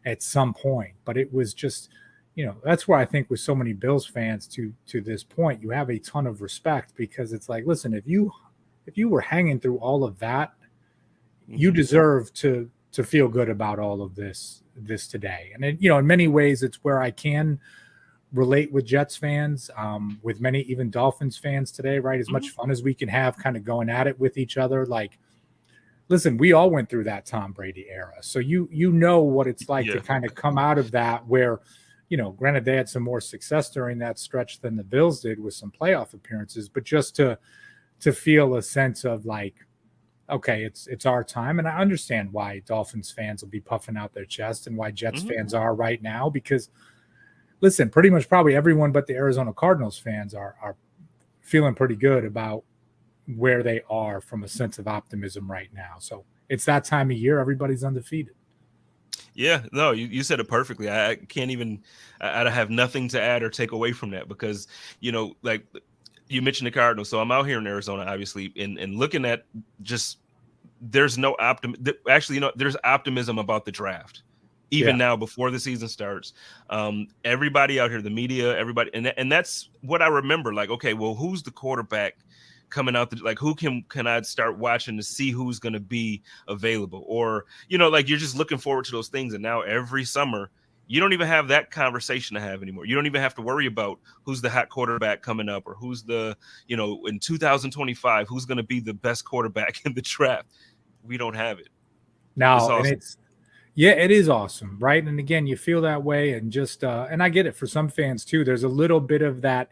at some point. But it was just, that's where I think with so many Bills fans to this point, you have a ton of respect because it's like, listen, if you were hanging through all of that, you deserve to feel good about all of this today. And in many ways, it's where I can relate with Jets fans, with many even Dolphins fans today, right? As much fun as we can have kind of going at it with each other. Like, listen, we all went through that Tom Brady era. So you know what it's like to kind of come out of that where, granted they had some more success during that stretch than the Bills did with some playoff appearances, but just to feel a sense of like, okay, it's our time. And I understand why Dolphins fans will be puffing out their chest and why Jets fans are right now, because listen, pretty much probably everyone but the Arizona Cardinals fans are feeling pretty good about where they are from a sense of optimism right now. So it's that time of year. Everybody's undefeated. Yeah, no, you said it perfectly. I can't even, I have nothing to add or take away from that because, like you mentioned the Cardinals. So I'm out here in Arizona, obviously, and looking at just, there's no actually, there's optimism about the draft. Even now, before the season starts, everybody out here, the media, everybody, and that's what I remember. Like, okay, well, who's the quarterback coming out? Like, who can I start watching to see who's going to be available? Or, like you're just looking forward to those things. And now every summer, you don't even have that conversation to have anymore. You don't even have to worry about who's the hot quarterback coming up or who's the, in 2025, who's going to be the best quarterback in the draft. We don't have it. No, awesome. And it is awesome, right? And again, you feel that way, and just and I get it for some fans too. There's a little bit of that.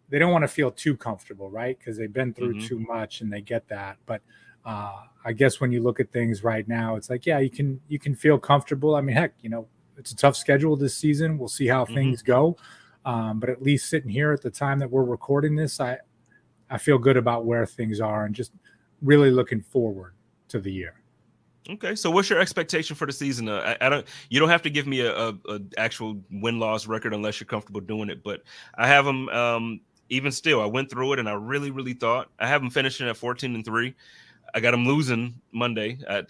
They don't want to feel too comfortable, right? Because they've been through too much, and they get that. But I guess when you look at things right now, it's like, yeah, you can feel comfortable. I mean, heck, it's a tough schedule this season. We'll see how things go. But at least sitting here at the time that we're recording this, I feel good about where things are and just really looking forward to the year. Okay, so what's your expectation for the season? You don't have to give me a actual win-loss record unless you're comfortable doing it, but I have them. Even still, I went through it and I really, really thought I have them finishing at 14-3. I got them losing Monday. I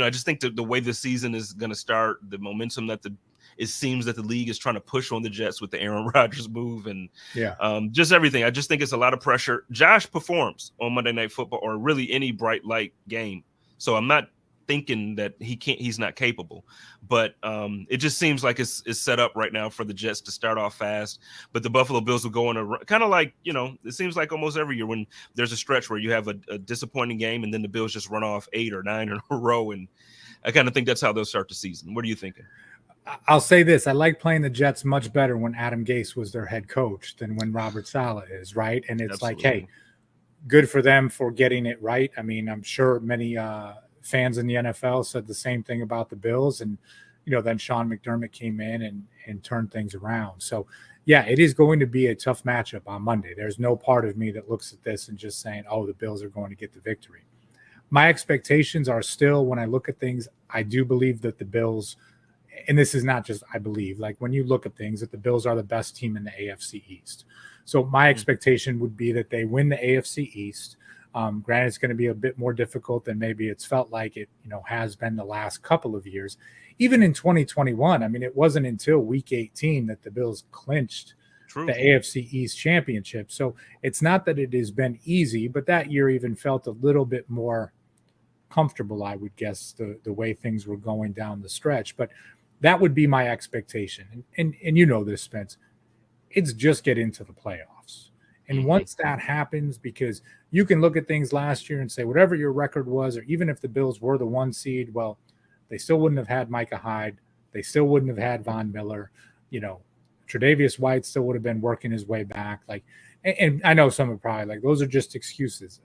just think the way the season is going to start, the momentum that it seems that the league is trying to push on the Jets with the Aaron Rodgers move and just everything. I just think it's a lot of pressure. Josh performs on Monday Night Football or really any bright light game. So I'm not thinking that he's not capable, but it just seems like it's set up right now for the Jets to start off fast, but the Buffalo Bills will go on a kind of like, it seems like almost every year when there's a stretch where you have a disappointing game and then the Bills just run off 8 or 9 in a row. And I kind of think that's how they'll start the season. What are you thinking? I'll say this. I like playing the Jets much better when Adam Gase was their head coach than when Robert Saleh is, right? And it's Absolutely. Like, hey, good for them for getting it right. I mean, I'm sure many fans in the NFL said the same thing about the Bills. And, then Sean McDermott came in and turned things around. So, yeah, it is going to be a tough matchup on Monday. There's no part of me that looks at this and just saying, oh, the Bills are going to get the victory. My expectations are still, when I look at things, I do believe that the Bills – and this is not just I believe, like when you look at things, that the Bills are the best team in the AFC East. So my expectation would be that they win the AFC East. Granted, it's going to be a bit more difficult than maybe it's felt like it, has been the last couple of years. Even in 2021, I mean, it wasn't until week 18 that the Bills clinched the AFC East championship. So it's not that it has been easy, but that year even felt a little bit more comfortable, I would guess, the way things were going down the stretch. But that would be my expectation. And this, Spence, it's just get into the playoffs. And once that happens, because you can look at things last year and say, whatever your record was, or even if the Bills were the 1 seed, well, they still wouldn't have had Micah Hyde. They still wouldn't have had Von Miller. Tre'Davious White still would have been working his way back. And I know some are probably like, those are just excuses.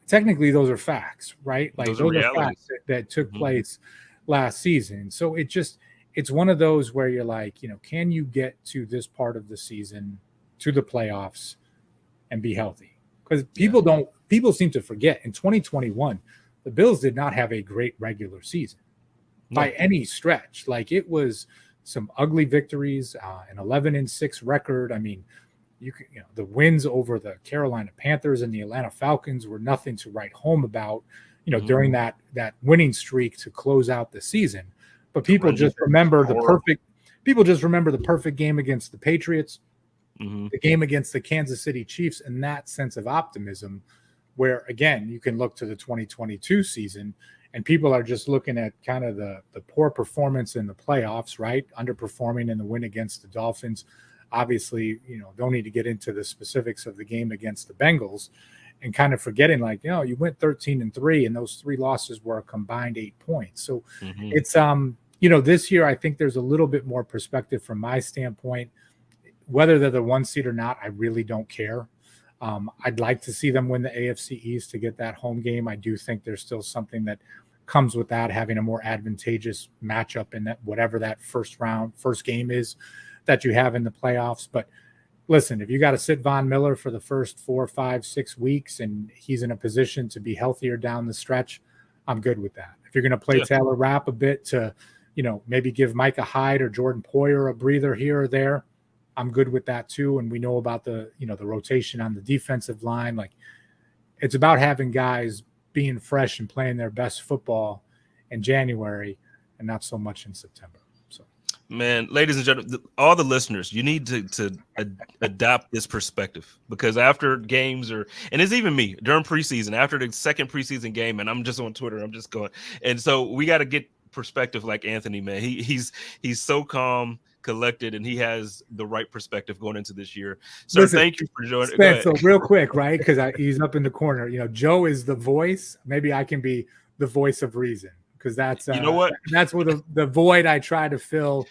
Technically, those are facts, right? Like those are facts that took place last season. So it's one of those where you're like, can you get to this part of the season, to the playoffs, and be healthy? Because people seem to forget in 2021, the Bills did not have a great regular season by any stretch. Like, it was some ugly victories, an 11-6 record. I mean, the wins over the Carolina Panthers and the Atlanta Falcons were nothing to write home about, during that winning streak to close out the season. But people just remember the perfect game against the Patriots, the game against the Kansas City Chiefs, and that sense of optimism where, again, you can look to the 2022 season and people are just looking at kind of the poor performance in the playoffs, right? Underperforming in the win against the Dolphins. Obviously, don't need to get into the specifics of the game against the Bengals, and kind of forgetting, like, you went 13-3 and those 3 losses were a combined 8 points. So it's, this year, I think there's a little bit more perspective from my standpoint. Whether they're the 1 seed or not, I really don't care. I'd like to see them win the AFC East to get that home game. I do think there's still something that comes with that, having a more advantageous matchup in that, whatever that first game is that you have in the playoffs. But listen, if you got to sit Von Miller for the first 4, 5, 6 weeks and he's in a position to be healthier down the stretch, I'm good with that. If you're going to play Taylor Rapp a bit to, maybe give Micah Hyde or Jordan Poyer a breather here or there, I'm good with that too. And we know about the rotation on the defensive line. Like, it's about having guys being fresh and playing their best football in January and not so much in September. Man, ladies and gentlemen, all the listeners, you need to adopt this perspective, because after games and it's even me during preseason, after the second preseason game, and I'm just on Twitter, I'm just going. And so we got to get perspective like Anthony, man. He's so calm, collected, and he has the right perspective going into this year. So listen, thank you for joining. Spence, so real quick, right? Because he's up in the corner. Joe is the voice. Maybe I can be the voice of reason. Because that's that's where the void I try to fill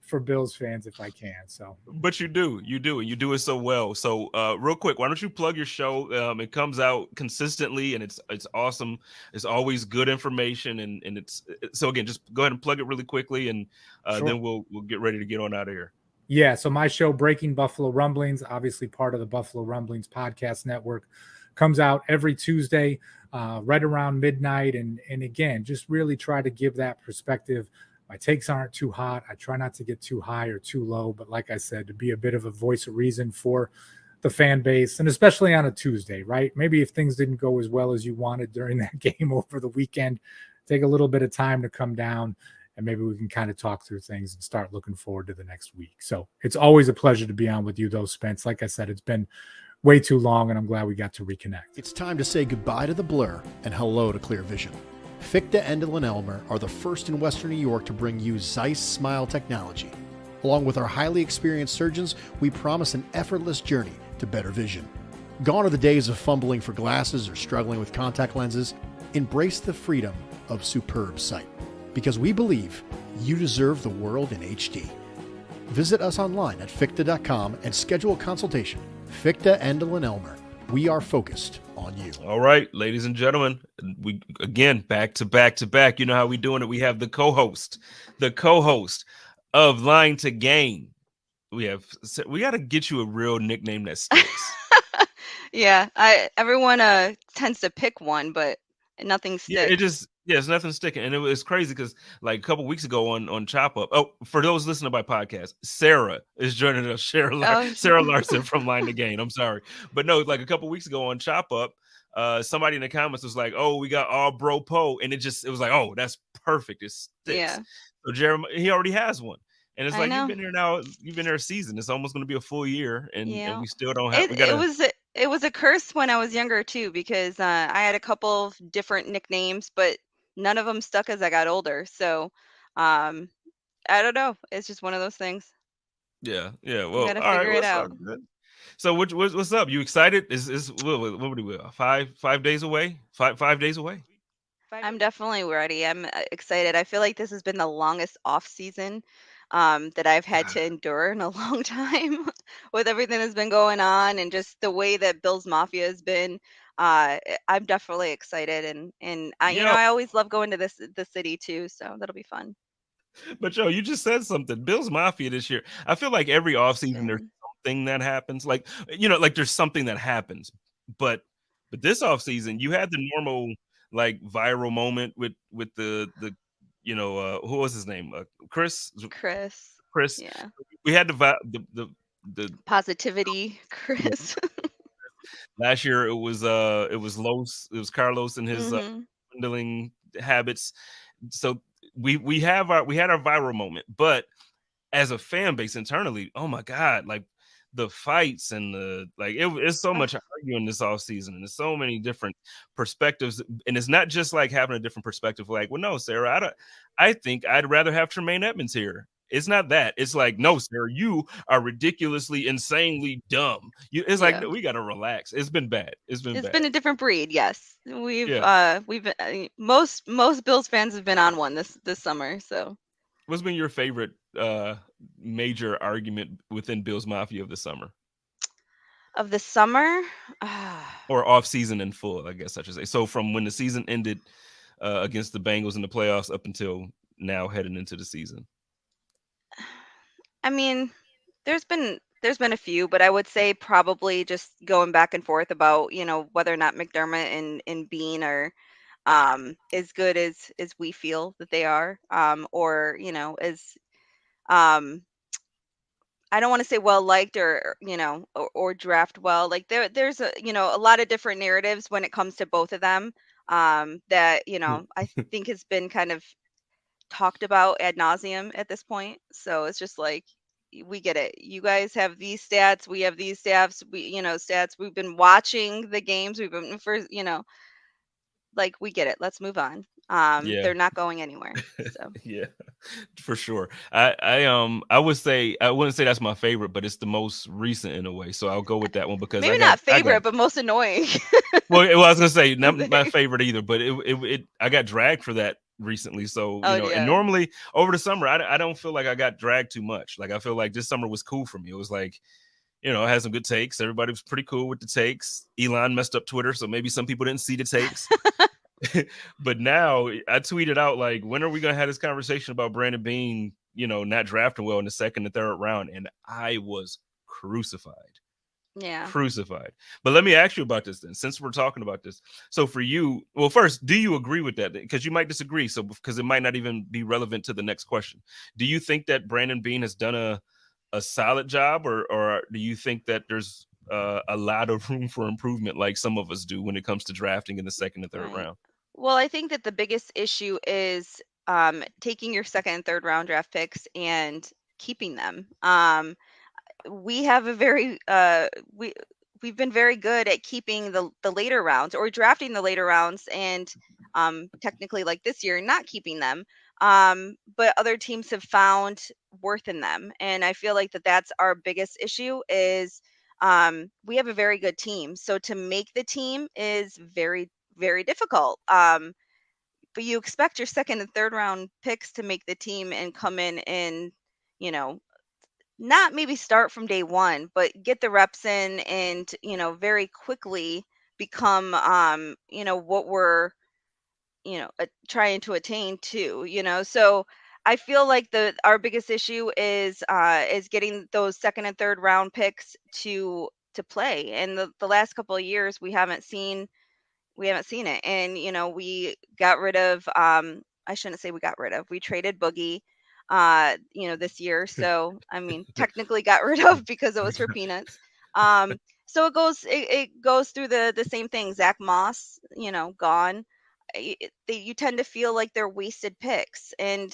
for Bills fans if I can. So, but you do it so well. So real quick, why don't you plug your show? It comes out consistently and it's awesome. It's always good information and it's so again, just go ahead and plug it really quickly and Sure. then we'll get ready to get on out of here. Yeah, so my show, Breaking Buffalo Rumblings, obviously part of the Buffalo Rumblings podcast network, comes out every Tuesday right around midnight. And again, just really try to give that perspective. My takes aren't too hot. I try not to get too high or too low. But like I said, to be a bit of a voice of reason for the fan base, and especially on a Tuesday, right? Maybe if things didn't go as well as you wanted during that game over the weekend, take a little bit of time to come down and maybe we can kind of talk through things and start looking forward to the next week. So it's always a pleasure to be on with you, though, Spence. Like I said, it's been way too long, and I'm glad we got to reconnect. It's time to say goodbye to the blur and hello to clear vision. Ficta and Elmer are the first in Western New York to bring you Zeiss Smile technology. Along with our highly experienced surgeons, we promise an effortless journey to better vision. Gone are the days of fumbling for glasses or struggling with contact lenses. Embrace the freedom of superb sight, because we believe you deserve the world in HD. Visit us online at ficta.com and schedule a consultation. Ficta and Elmer, we are focused on you. All right, ladies and gentlemen, we again back to back. You know how we doing it. We have the co-host of Line to Gain. We got to get you a real nickname that sticks. Yeah, everyone tends to pick one, but nothing sticks. It's nothing sticking. And it was crazy because like a couple weeks ago on Chop Up. Oh, for those listening by podcast, Sara is joining us. Sara Larson from Line to Gain. I'm sorry. But no, like a couple weeks ago on Chop Up, somebody in the comments was like, oh, we got all bro po. And it was like, oh, that's perfect. It sticks. Yeah. So Jeremiah, he already has one. And it's like, you've been here a season. It's almost going to be a full year. And we still don't have, it was a curse when I was younger too, because I had a couple of different nicknames, but none of them stuck as I got older. So I don't know. It's just one of those things. Yeah. Well, gotta figure it out. So what's up? You excited? Is what would we 5 days away? 5 days away? I'm definitely ready. I'm excited. I feel like this has been the longest off season that I've had to endure in a long time with everything that's been going on and just the way that Bills Mafia has been. I'm definitely excited, and I always love going to the city too, so that'll be fun. But you just said something. Bills Mafia this year. I feel like every offseason there's something that happens. Like there's something that happens. But this offseason, you had the normal like viral moment with the who was his name? Chris. Yeah. We had the positivity, Chris. Last year it was Carlos and his dwindling habits. So we had our viral moment, but as a fan base internally, oh my God, like the fights and it's so much arguing this off season, and there's so many different perspectives, and it's not just like having a different perspective. Like, well, no, Sara, I think I'd rather have Tremaine Edmonds here. It's not that. It's like, no, Sara, you are ridiculously, insanely dumb. It's like, no, we got to relax. It's been bad. It's been a different breed. Yes, we've been, most Bills fans have been on one this summer. So, what's been your favorite major argument within Bills Mafia of the summer? Of the summer, or off season in full, I guess I should say. So from when the season ended against the Bengals in the playoffs up until now, heading into the season. I mean, there's been a few, but I would say probably just going back and forth about whether or not McDermott and Bean are as good as we feel that they are, or as I don't want to say well liked or draft well. Like there's a lot of different narratives when it comes to both of them that I think has been kind of talked about ad nauseum at this point. So it's just like, we get it. You guys have these stats. We have these stats. Stats. We've been watching the games. We've been like, we get it. Let's move on. They're not going anywhere. So yeah, for sure. I would say, I wouldn't say that's my favorite, but it's the most recent in a way. So I'll go with that one because maybe not favorite, but most annoying. Well, I was gonna say not my favorite either, but I got dragged for that recently. So, Oh, and yeah. normally over the summer, I don't feel like I got dragged too much. Like, I feel like this summer was cool for me. It was like, I had some good takes. Everybody was pretty cool with the takes. Elon messed up Twitter, so maybe some people didn't see the takes. But now I tweeted out, like, when are we going to have this conversation about Brandon Beane, not drafting well in the second and third round? And I was crucified. Yeah. Crucified. But let me ask you about this then, since we're talking about this. So for you, well, first, do you agree with that? Because you might disagree. So because it might not even be relevant to the next question. Do you think that Brandon Beane has done a solid job, or do you think that there's a lot of room for improvement, like some of us do when it comes to drafting in the second and third round? Well, I think that the biggest issue is taking your second and third round draft picks and keeping them. We have a very we've been very good at keeping the later rounds, or drafting the later rounds, and technically, like this year, not keeping them. But other teams have found worth in them, and I feel like that's our biggest issue. Is we have a very good team, so to make the team is very, very difficult. But you expect your second and third round picks to make the team and come in and, not maybe start from day one, but get the reps in and, very quickly become, what we're, trying to attain to. So I feel like our biggest issue is getting those second and third round picks to play. And the last couple of years, we haven't seen it. And, we got rid of, I shouldn't say we got rid of, we traded Boogie, this year. So, I mean, technically got rid of because it was for peanuts. So it goes through the same thing. Zach Moss, gone. You tend to feel like they're wasted picks. And,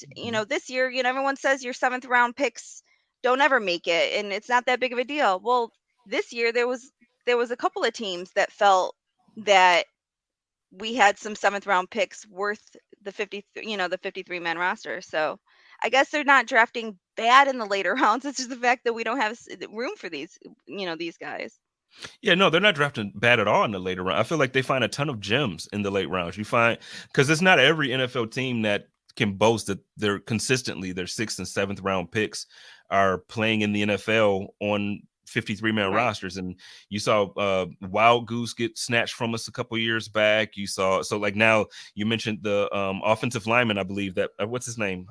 this year, everyone says your seventh round picks don't ever make it, and it's not that big of a deal. Well, this year there was a couple of teams that felt that we had some seventh round picks worth the 53 man roster. So I guess they're not drafting bad in the later rounds. It's just the fact that we don't have room for these guys. Yeah, no, they're not drafting bad at all in the later round. I feel like they find a ton of gems in the late rounds. You find, because it's not every NFL team that can boast that they're consistently their sixth and seventh round picks are playing in the NFL on 53-man rosters. And you saw Wild Goose get snatched from us a couple years back. You saw, so like now you mentioned the offensive lineman, I believe that what's his name?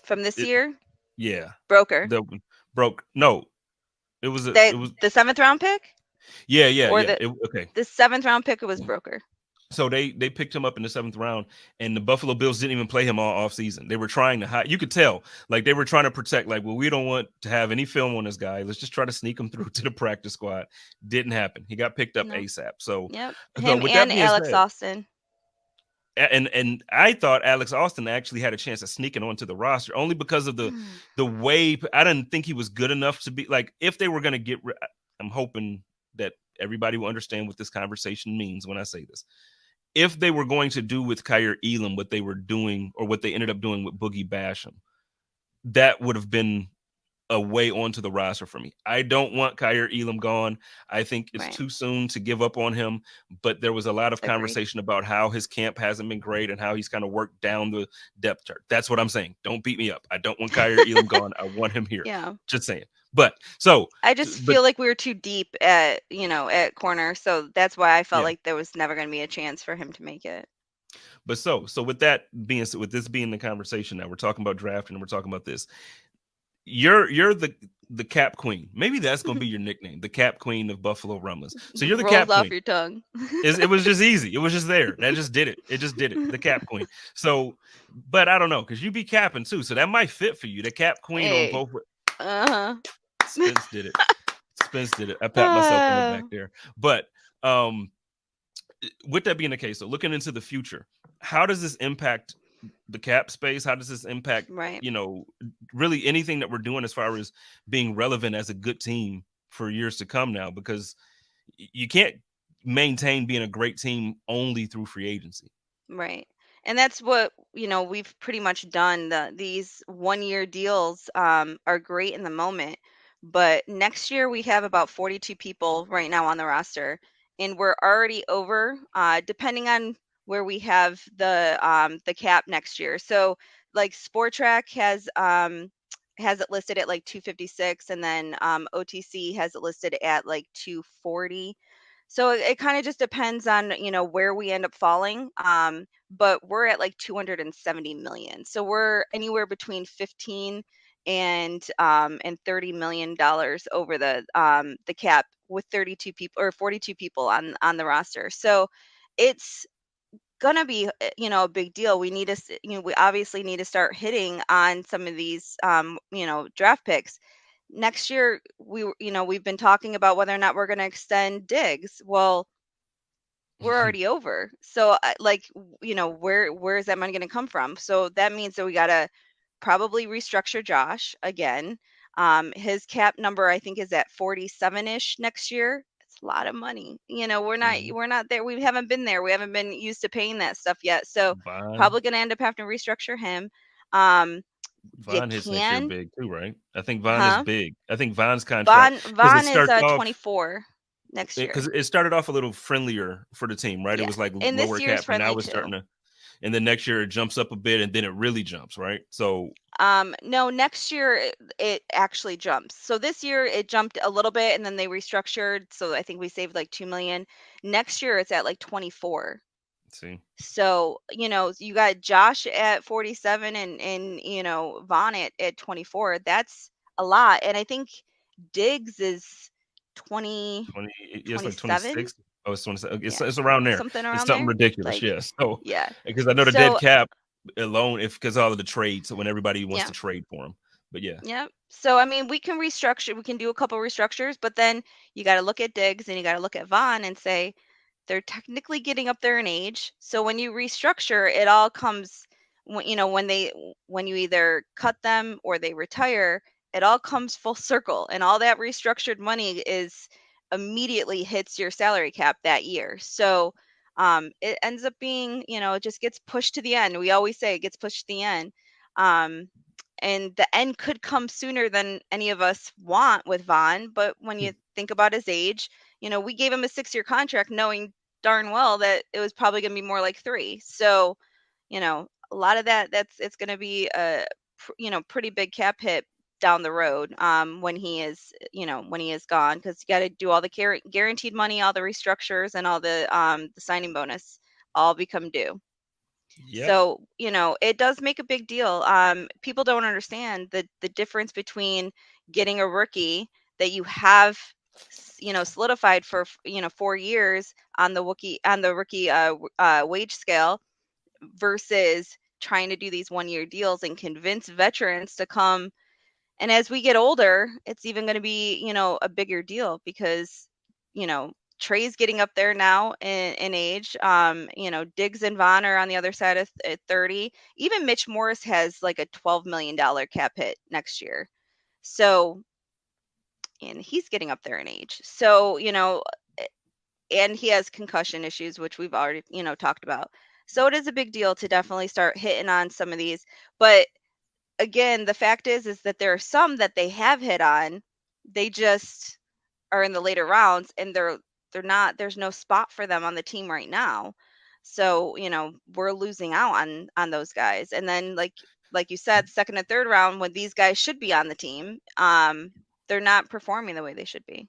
From this year? Yeah. Broker. No. It was the seventh round pick? Yeah. Okay. The seventh round pick was Broker. So they picked him up in the seventh round, and the Buffalo Bills didn't even play him all off season. They were trying to hide. You could tell, like, they were trying to protect, like, well, we don't want to have any film on this guy. Let's just try to sneak him through to the practice squad. Didn't happen. He got picked up ASAP. So him and Alex Austin. And I thought Alex Austin actually had a chance of sneaking onto the roster, only because of the way. I didn't think he was good enough to be, like, if they were going to get. I'm hoping that everybody will understand what this conversation means when I say this. If they were going to do with Kaiir Elam what they were doing, or what they ended up doing with Boogie Basham, that would have been a way onto the roster for me. I don't want Kaiir Elam gone. I think it's too soon to give up on him, but there was a lot of conversation about how his camp hasn't been great and how he's kind of worked down the depth chart. That's what I'm saying. Don't beat me up. I don't want Kaiir Elam gone. I want him here. Yeah. Just saying. But so I just feel like we were too deep at corner. So that's why I felt like there was never going to be a chance for him to make it. But so with this being the conversation now, we're talking about drafting and we're talking about this. You're the cap queen. Maybe that's going to be your nickname, the cap queen of Buffalo Rumblings. So you're the cap queen. Rolled off your tongue. It was just easy. It was just there. That just did it. It just did it. The cap queen. So, but I don't know, because you be capping too. So that might fit for you. The cap queen on both. Spence did it. I pat myself on the back there. But with that being the case, so looking into the future, how does this impact the cap space? How does this impact, really anything that we're doing as far as being relevant as a good team for years to come now? Because you can't maintain being a great team only through free agency. Right. And that's what, we've pretty much done. These 1-year deals are great in the moment. But next year we have about 42 people right now on the roster, and we're already over, depending on where we have the cap next year. So like Sport Track has it listed at like 256, and then OTC has it listed at like 240. So it kind of just depends on, where we end up falling. But we're at like 270 million. So we're anywhere between 15 and $30 million over the cap, with 32 people or 42 people on the roster. So it's gonna be, a big deal. We need to, we obviously need to start hitting on some of these, draft picks. Next year, we've been talking about whether or not we're going to extend Diggs. Well, we're already over. So, where is that money going to come from? So that means that we got to probably restructure Josh again. His cap number, I think, is at 47-ish next year. It's a lot of money. We're not there. We haven't been there. We haven't been used to paying that stuff yet. So probably going to end up having to restructure him. Von hits next year big too, right? I think Von is big. I think Von's Von contract is 24 next year. because it started off a little friendlier for the team, right? Yeah. It was like And this lower year's cap, and now friendly it's starting too. to. And then next year it jumps up a bit, and then it really jumps, right? So no, next year it actually jumps. So this year it jumped a little bit, and then they restructured. So I think we saved like 2 million. Next year it's at like 24. see, So, you got Josh at 47 and Von at 24. That's a lot. And I think Diggs is 20, 20, it's like 27. 26. Oh, it's 27. Yeah, It's around there. something It's around something there. ridiculous, Like, yes. So yeah. because I know the dead So, cap alone, because all of the trades, so when everybody wants yeah. to trade for him. But yeah, Yeah. So, I mean, we can restructure. We can do a couple restructures, but then you got to look at Diggs and you got to look at Von and say, they're technically getting up there in age. So when you restructure, it all comes when when you either cut them or they retire, it all comes full circle, and all that restructured money is immediately hits your salary cap that year. So it ends up being, it just gets pushed to the end. We always say it gets pushed to the end. And the end could come sooner than any of us want with Von, but when you think about his age, we gave him a 6-year contract knowing darn well that it was probably going to be more like 3. So, a lot of it's going to be a, pretty big cap hit down the road when he is gone, because you got to do all the guaranteed money, all the restructures, and all the signing bonus all become due. Yep. So, it does make a big deal. People don't understand the difference between getting a rookie that you have, solidified for, 4 years on the rookie wage scale, versus trying to do these 1-year deals and convince veterans to come. And as we get older, it's even going to be, a bigger deal, because, Trey's getting up there now in age. Diggs and Von are on the other side of 30. Even Mitch Morris has like a $12 million cap hit next year. So, and he's getting up there in age. So, and he has concussion issues, which we've already, talked about. So it is a big deal to definitely start hitting on some of these. But again, the fact is that there are some that they have hit on. They just are in the later rounds, and they're not, there's no spot for them on the team right now. So, we're losing out on those guys. And then like you said, second and third round, when these guys should be on the team, they're not performing the way they should be.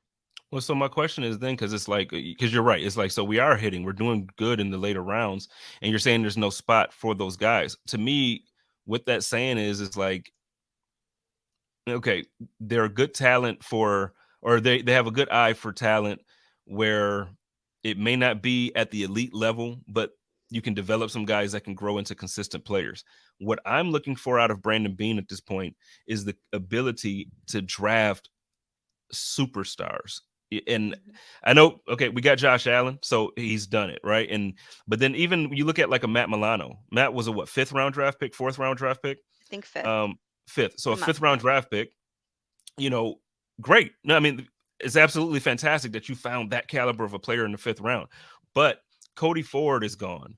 Well, so my question is then, because it's like, because you're right, it's like, so we are we're doing good in the later rounds, and you're saying there's no spot for those guys. To me, what that saying is like, okay, they're a good talent for, or they have a good eye for talent where it may not be at the elite level, but you can develop some guys that can grow into consistent players. What I'm looking for out of Brandon Beane at this point is the ability to draft superstars. And I know, okay, we got Josh Allen, so he's done it, right? But then even you look at like a Matt Milano. Matt was a 4th round draft pick? I think 5th. 5th. So a 5th round draft pick, great. No, I mean, it's absolutely fantastic that you found that caliber of a player in the 5th round. But Cody Ford is gone.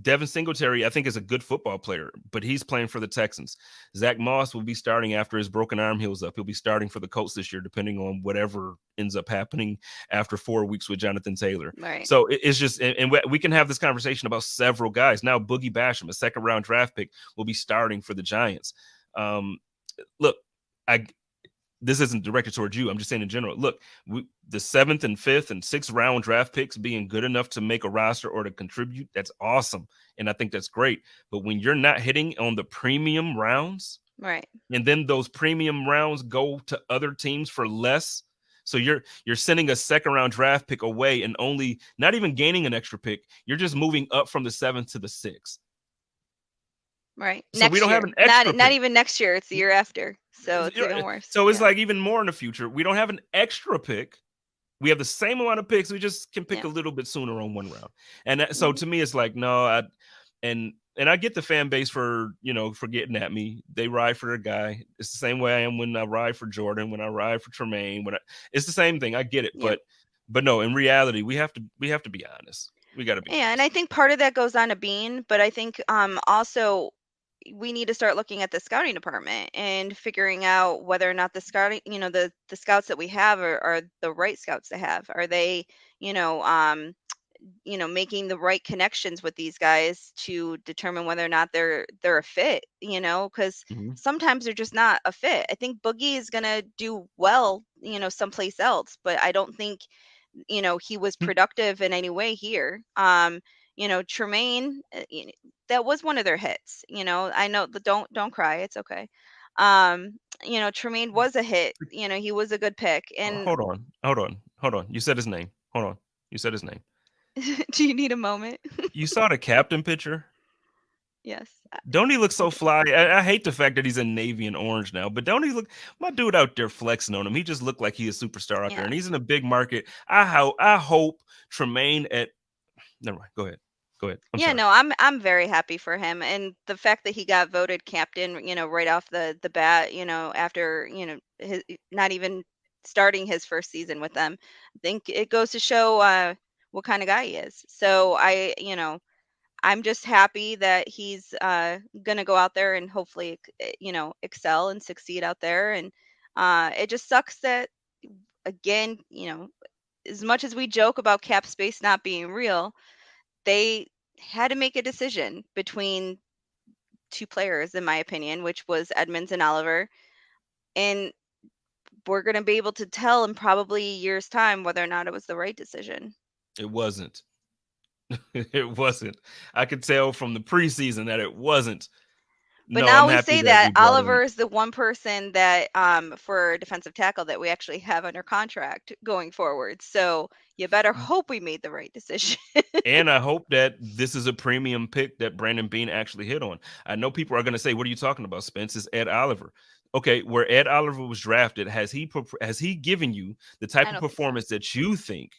Devin Singletary, I think, is a good football player, but he's playing for the Texans. Zach Moss will be starting after his broken arm heals up. He'll be starting for the Colts this year, depending on whatever ends up happening after 4 weeks with Jonathan Taylor. Right. So it's just, and we can have this conversation about several guys. Now, Boogie Basham, a second-round draft pick, will be starting for the Giants. Look, this isn't directed towards you. I'm just saying in general. Look, the 7th and 5th and 6th round draft picks being good enough to make a roster or to contribute, that's awesome. And I think that's great. But when you're not hitting on the premium rounds, right, and then those premium rounds go to other teams for less, so you're sending a second round draft pick away and only not even gaining an extra pick. You're just moving up from the 7th to the 6th. Right. So next we don't year. have an extra not pick. even next year. It's the year after. So it's even worse. So it's like even more in the future. We don't have an extra pick. We have the same amount of picks. We just can pick a little bit sooner on one round. And so to me, it's like, no, and I get the fan base for getting at me. They ride for their guy. It's the same way I am when I ride for Jordan, when I ride for Tremaine. It's the same thing. I get it. Yeah. But no, in reality, we have to be honest. We got to be. Yeah, and I think part of that goes on to Bean, but I think also we need to start looking at the scouting department and figuring out whether or not the scouting, the scouts that we have are the right scouts to have. Are they, making the right connections with these guys to determine whether or not they're a fit, because sometimes they're just not a fit. I think Boogie is going to do well, someplace else, but I don't think, he was productive in any way here. Tremaine, that was one of their hits. I know, don't cry. It's okay. Tremaine was a hit. He was a good pick. And hold on. You said his name. Hold on. You said his name. Do you need a moment? You saw the captain picture? Yes. Don't he look so fly? I hate the fact that he's in navy and orange now, but don't he look, my dude out there flexing on him? He just looked like he's a superstar out there, and he's in a big market. I hope Tremaine never mind. Go ahead. I'm sorry. No, I'm very happy for him, and the fact that he got voted captain, right off the bat, after his not even starting his first season with them, I think it goes to show what kind of guy he is. So I'm just happy that he's gonna go out there and hopefully excel and succeed out there. And it just sucks that, again, as much as we joke about cap space not being real, they had to make a decision between two players, in my opinion, which was Edmonds and Oliver. And we're going to be able to tell in probably a year's time whether or not it was the right decision. It wasn't. It wasn't. I could tell from the preseason that it wasn't. But now we say that Oliver is the one person that for defensive tackle that we actually have under contract going forward. So you better hope we made the right decision. And I hope that this is a premium pick that Brandon Beane actually hit on. I know people are going to say, what are you talking about, Spence? It's Ed Oliver. Okay, where Ed Oliver was drafted, has he given you the type of performance that you think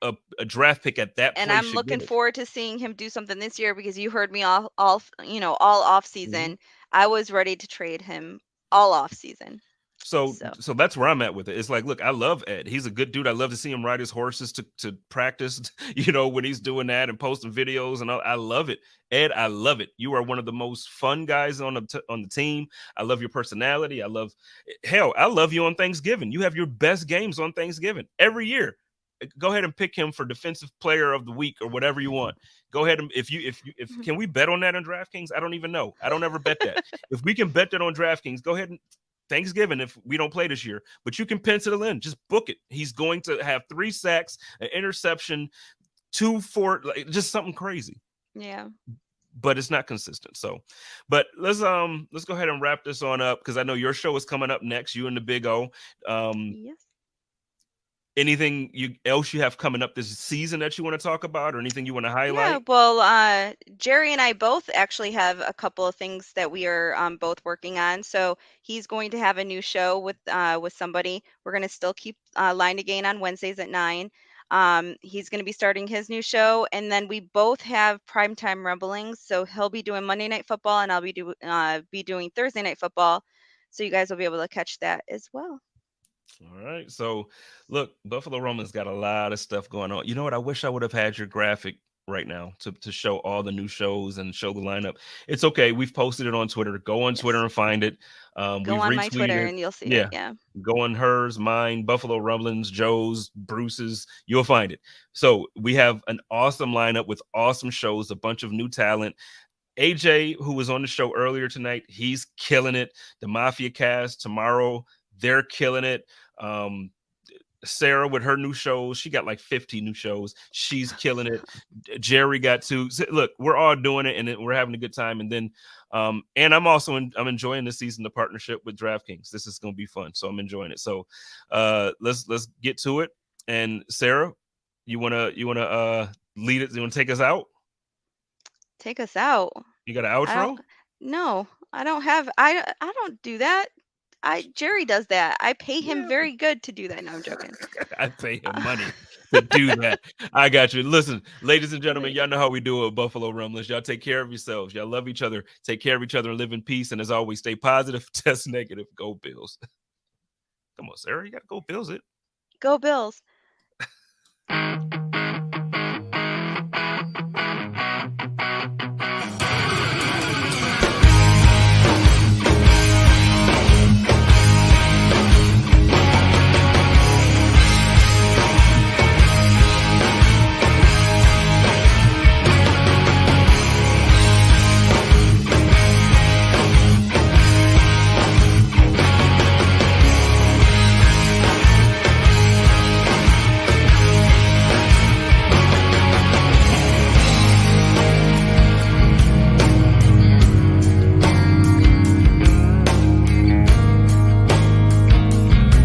a draft pick at that and place I'm looking forward to seeing him do something this year, because you heard me all off season. I was ready to trade him all off season. So that's where I'm at with it. It's like, look, I love Ed. He's a good dude. I love to see him ride his horses to practice, when he's doing that and posting videos and all. I love it. Ed, I love it. You are one of the most fun guys on the team. I love your personality. I love you on Thanksgiving. You have your best games on Thanksgiving every year. Go ahead and pick him for defensive player of the week or whatever you want. Go ahead and if can we bet on that on DraftKings? I don't even know. I don't ever bet that. If we can bet that on DraftKings, go ahead and Thanksgiving if we don't play this year, but you can pencil it in. Just book it. He's going to have 3 sacks, an interception, 2-4, just something crazy. Yeah. But it's not consistent. So, but let's go ahead and wrap this on up, because I know your show is coming up next. You and the Big O. Yes. Anything else you have coming up this season that you want to talk about, or anything you want to highlight? Yeah, well, Jerry and I both actually have a couple of things that we are both working on. So he's going to have a new show with somebody. We're going to still keep Line to Gain on Wednesdays at 9. He's going to be starting his new show, and then we both have Primetime Rumblings. So he'll be doing Monday Night Football, and I'll be doing Thursday Night Football. So you guys will be able to catch that as well. All right. So, look, Buffalo Romans got a lot of stuff going on. You know what? I wish I would have had your graphic right now to show all the new shows and show the lineup. It's okay. We've posted it on Twitter. Go on Twitter and find it. Go We've on my Twitter retweeted. and you'll see Yeah. it. Yeah. Go on hers, mine, Buffalo Rumblings, Joe's, Bruce's. You'll find it. So we have an awesome lineup with awesome shows, a bunch of new talent. Ajay, who was on the show earlier tonight, he's killing it. The Mafia cast tomorrow, they're killing it. Sara with her new shows, she got like 50 new shows. She's killing it. Jerry got 2. Look, we're all doing it, and we're having a good time. And then, and I'm also I'm enjoying this season, the partnership with DraftKings. This is going to be fun, so I'm enjoying it. So, let's get to it. And Sara, you wanna lead it? You wanna take us out? Take us out. You got an outro? No, I don't have. I don't do that. Jerry does that. I pay him very good to do that. No, I'm joking. I pay him money to do that. I got you. Listen, ladies and gentlemen, y'all know how we do it with Buffalo Rumblers. Y'all take care of yourselves. Y'all love each other. Take care of each other and live in peace. And as always, stay positive, test negative. Go Bills. Come on, Sara. You got to go Bills it. Go Bills.